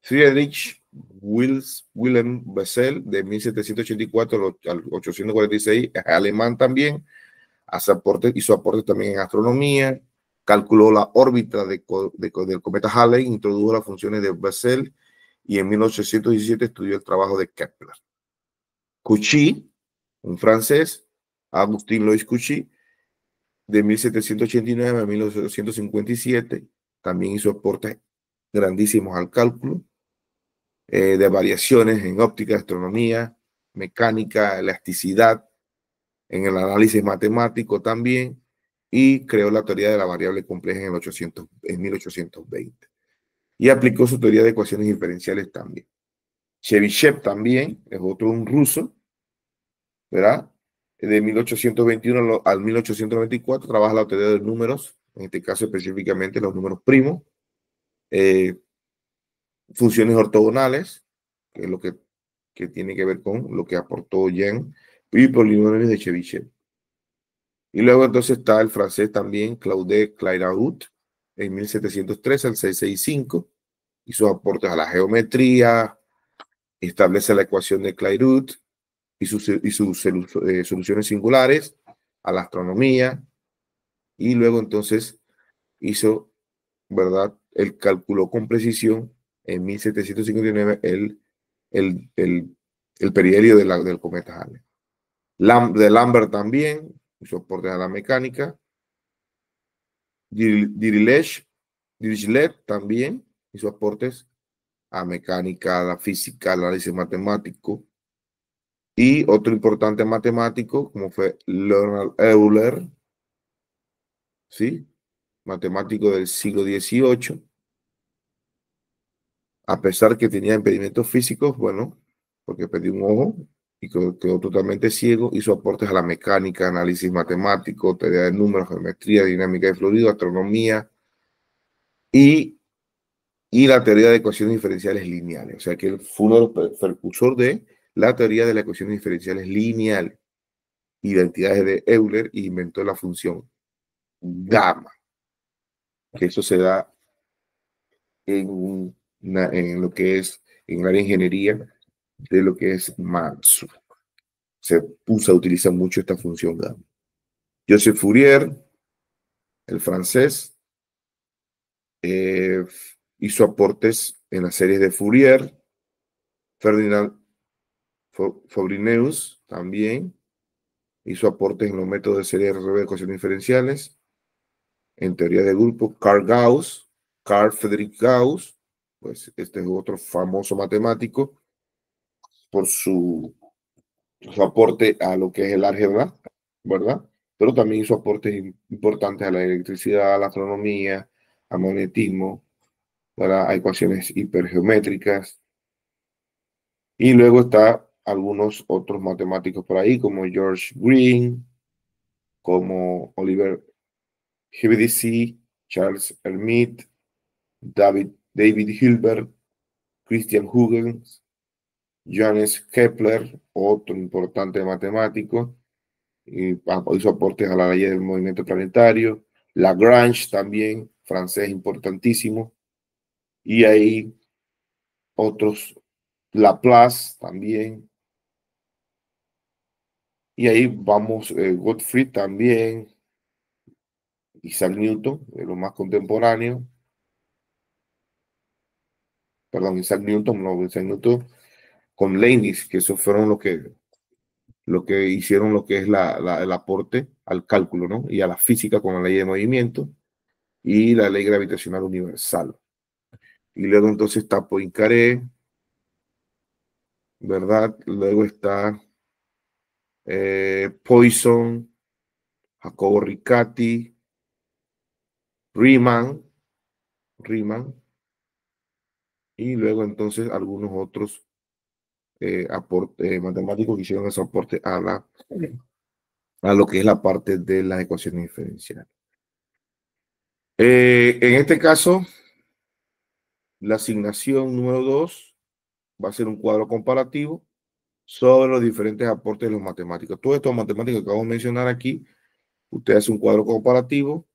Friedrich Wilhelm Bessel, de 1784 al 846, alemán también, hizo aportes también en astronomía, calculó la órbita del cometa Halley, introdujo las funciones de Bessel, y en 1817 estudió el trabajo de Kepler. Cauchy, un francés, Agustín Louis Cauchy, de 1789 a 1857, también hizo aportes grandísimos al cálculo, de variaciones en óptica, astronomía, mecánica, elasticidad, en el análisis matemático también, y creó la teoría de la variable compleja en 1820. Y aplicó su teoría de ecuaciones diferenciales también. Chebyshev también es otro, un ruso, ¿verdad? De 1821 al 1894 trabaja la teoría de los números, en este caso específicamente los números primos, funciones ortogonales, que es lo que tiene que ver con lo que aportó Jean, y polinomios de Chebyshev. Y luego entonces está el francés también, Claude Clairaut, en 1713 al 665, y sus aportes a la geometría, establece la ecuación de Clairaut y sus soluciones singulares a la astronomía, y luego entonces hizo, ¿verdad? Él calculó con precisión en 1759 el perihelio del cometa Halley. De Lambert también hizo aportes a la mecánica. Dirichlet también hizo aportes a mecánica, a la física, al análisis matemático. Y otro importante matemático, como fue Leonard Euler, ¿sí? Matemático del siglo XVIII, a pesar que tenía impedimentos físicos, bueno, porque perdió un ojo y quedó totalmente ciego, hizo aportes a la mecánica, análisis matemático, teoría de números, geometría, dinámica de fluidos, astronomía y la teoría de ecuaciones diferenciales lineales. O sea que él fue uno de los precursores de la teoría de las ecuaciones diferenciales lineales, identidades de Euler, y inventó la función gamma, que eso se da en lo que es en la ingeniería de lo que es Matsu. Se usa, utiliza mucho esta función gamma. Joseph Fourier, el francés, hizo aportes en las series de Fourier. Ferdinand Frobenius también hizo aportes en los métodos de serie de ecuaciones diferenciales. En teoría de grupo, Carl Friedrich Gauss, pues este es otro famoso matemático por su aporte a lo que es el álgebra, ¿verdad? Pero también hizo aportes importantes a la electricidad, a la astronomía, al magnetismo, ¿verdad? A ecuaciones hipergeométricas. Y luego está algunos otros matemáticos por ahí, como George Green, como Oliver Hevesy, Charles Hermite, David Hilbert, Christian Huygens, Johannes Kepler, otro importante matemático, y hizo aportes a la ley del movimiento planetario. Lagrange también, francés importantísimo. Y hay otros Laplace también. Y ahí vamos, Gottfried también, Isaac Newton, de lo más contemporáneo. Perdón, Isaac Newton, no, Isaac Newton con Leibniz, que esos fueron lo que hicieron lo que es el aporte al cálculo, ¿no? Y a la física con la ley de movimiento y la ley gravitacional universal. Y luego entonces está Poincaré, ¿verdad? Luego está Poisson, Jacobo Riccati, Riemann, Riemann, y luego entonces algunos otros matemáticos que hicieron ese aporte a lo que es la parte de las ecuaciones diferenciales. En este caso, la asignación número 2 va a ser un cuadro comparativo sobre los diferentes aportes de los matemáticos. Todos estos matemáticos que acabo de mencionar aquí, usted hace un cuadro comparativo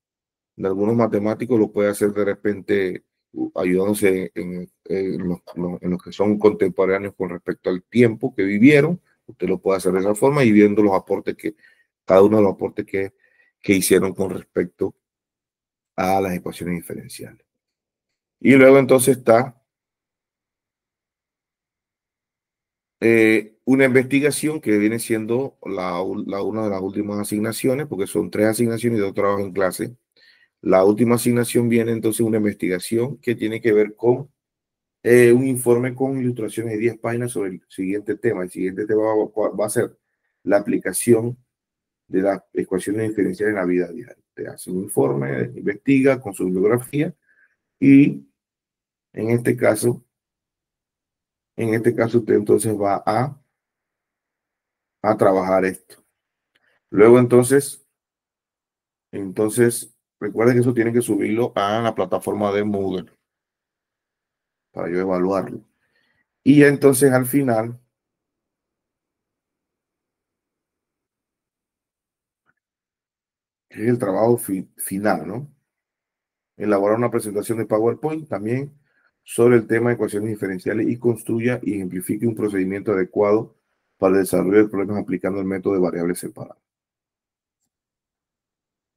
de algunos matemáticos, lo puede hacer de repente ayudándose en los que son contemporáneos con respecto al tiempo que vivieron. Usted lo puede hacer de esa forma y viendo los aportes cada uno de los aportes que hicieron con respecto a las ecuaciones diferenciales. Y luego entonces está una investigación que viene siendo una de las últimas asignaciones, porque son 3 asignaciones y 2 trabajos en clase. La última asignación viene entonces una investigación que tiene que ver con un informe con ilustraciones de 10 páginas sobre el siguiente tema. El siguiente tema va a ser la aplicación de las ecuaciones diferenciales en la vida diaria. Te hace un informe, investiga con su bibliografía y en este caso usted entonces va a trabajar esto. Luego entonces, recuerden que eso tienen que subirlo a la plataforma de Moodle para yo evaluarlo. Y entonces al final, es el trabajo final, ¿no? Elaborar una presentación de PowerPoint también sobre el tema de ecuaciones diferenciales y construya y ejemplifique un procedimiento adecuado para el desarrollo de problemas aplicando el método de variables separadas.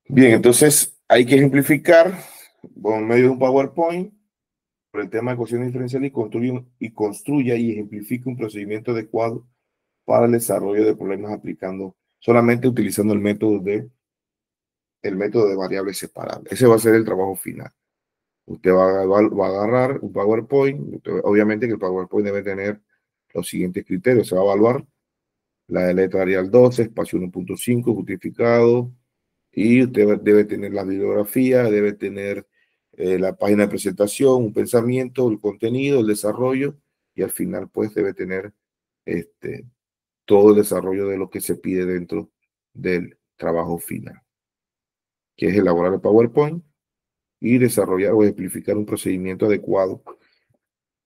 Bien, entonces hay que ejemplificar por medio de un PowerPoint sobre el tema de ecuaciones diferenciales y construya y ejemplifique un procedimiento adecuado para el desarrollo de problemas aplicando solamente utilizando el método de variables separables. Ese va a ser el trabajo final. Usted va a agarrar un PowerPoint. Obviamente que el PowerPoint debe tener los siguientes criterios. Se va a evaluar la letra Arial 12, espacio 1.5, justificado. Y usted debe tener la bibliografía, debe tener la página de presentación, un pensamiento, el contenido, el desarrollo. Y al final, pues, debe tener todo el desarrollo de lo que se pide dentro del trabajo final, que es elaborar el PowerPoint y desarrollar o ejemplificar un procedimiento adecuado,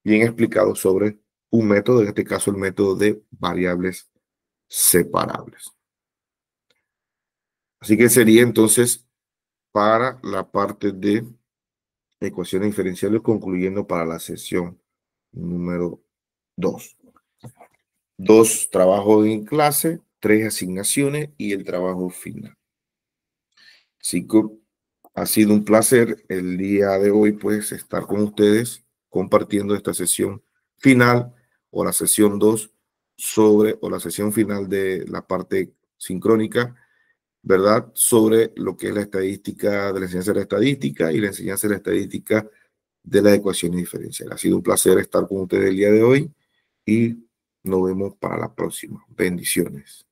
bien explicado sobre un método, en este caso el método de variables separables. Así que sería entonces para la parte de ecuaciones diferenciales, concluyendo para la sesión número 2. 2 trabajos en clase, 3 asignaciones y el trabajo final. Así que ha sido un placer el día de hoy, pues, estar con ustedes compartiendo esta sesión final o la sesión 2 o la sesión final de la parte sincrónica, ¿verdad? Sobre lo que es la estadística, de la enseñanza de la estadística y la enseñanza de la estadística de las ecuaciones diferenciales. Ha sido un placer estar con ustedes el día de hoy y nos vemos para la próxima. Bendiciones.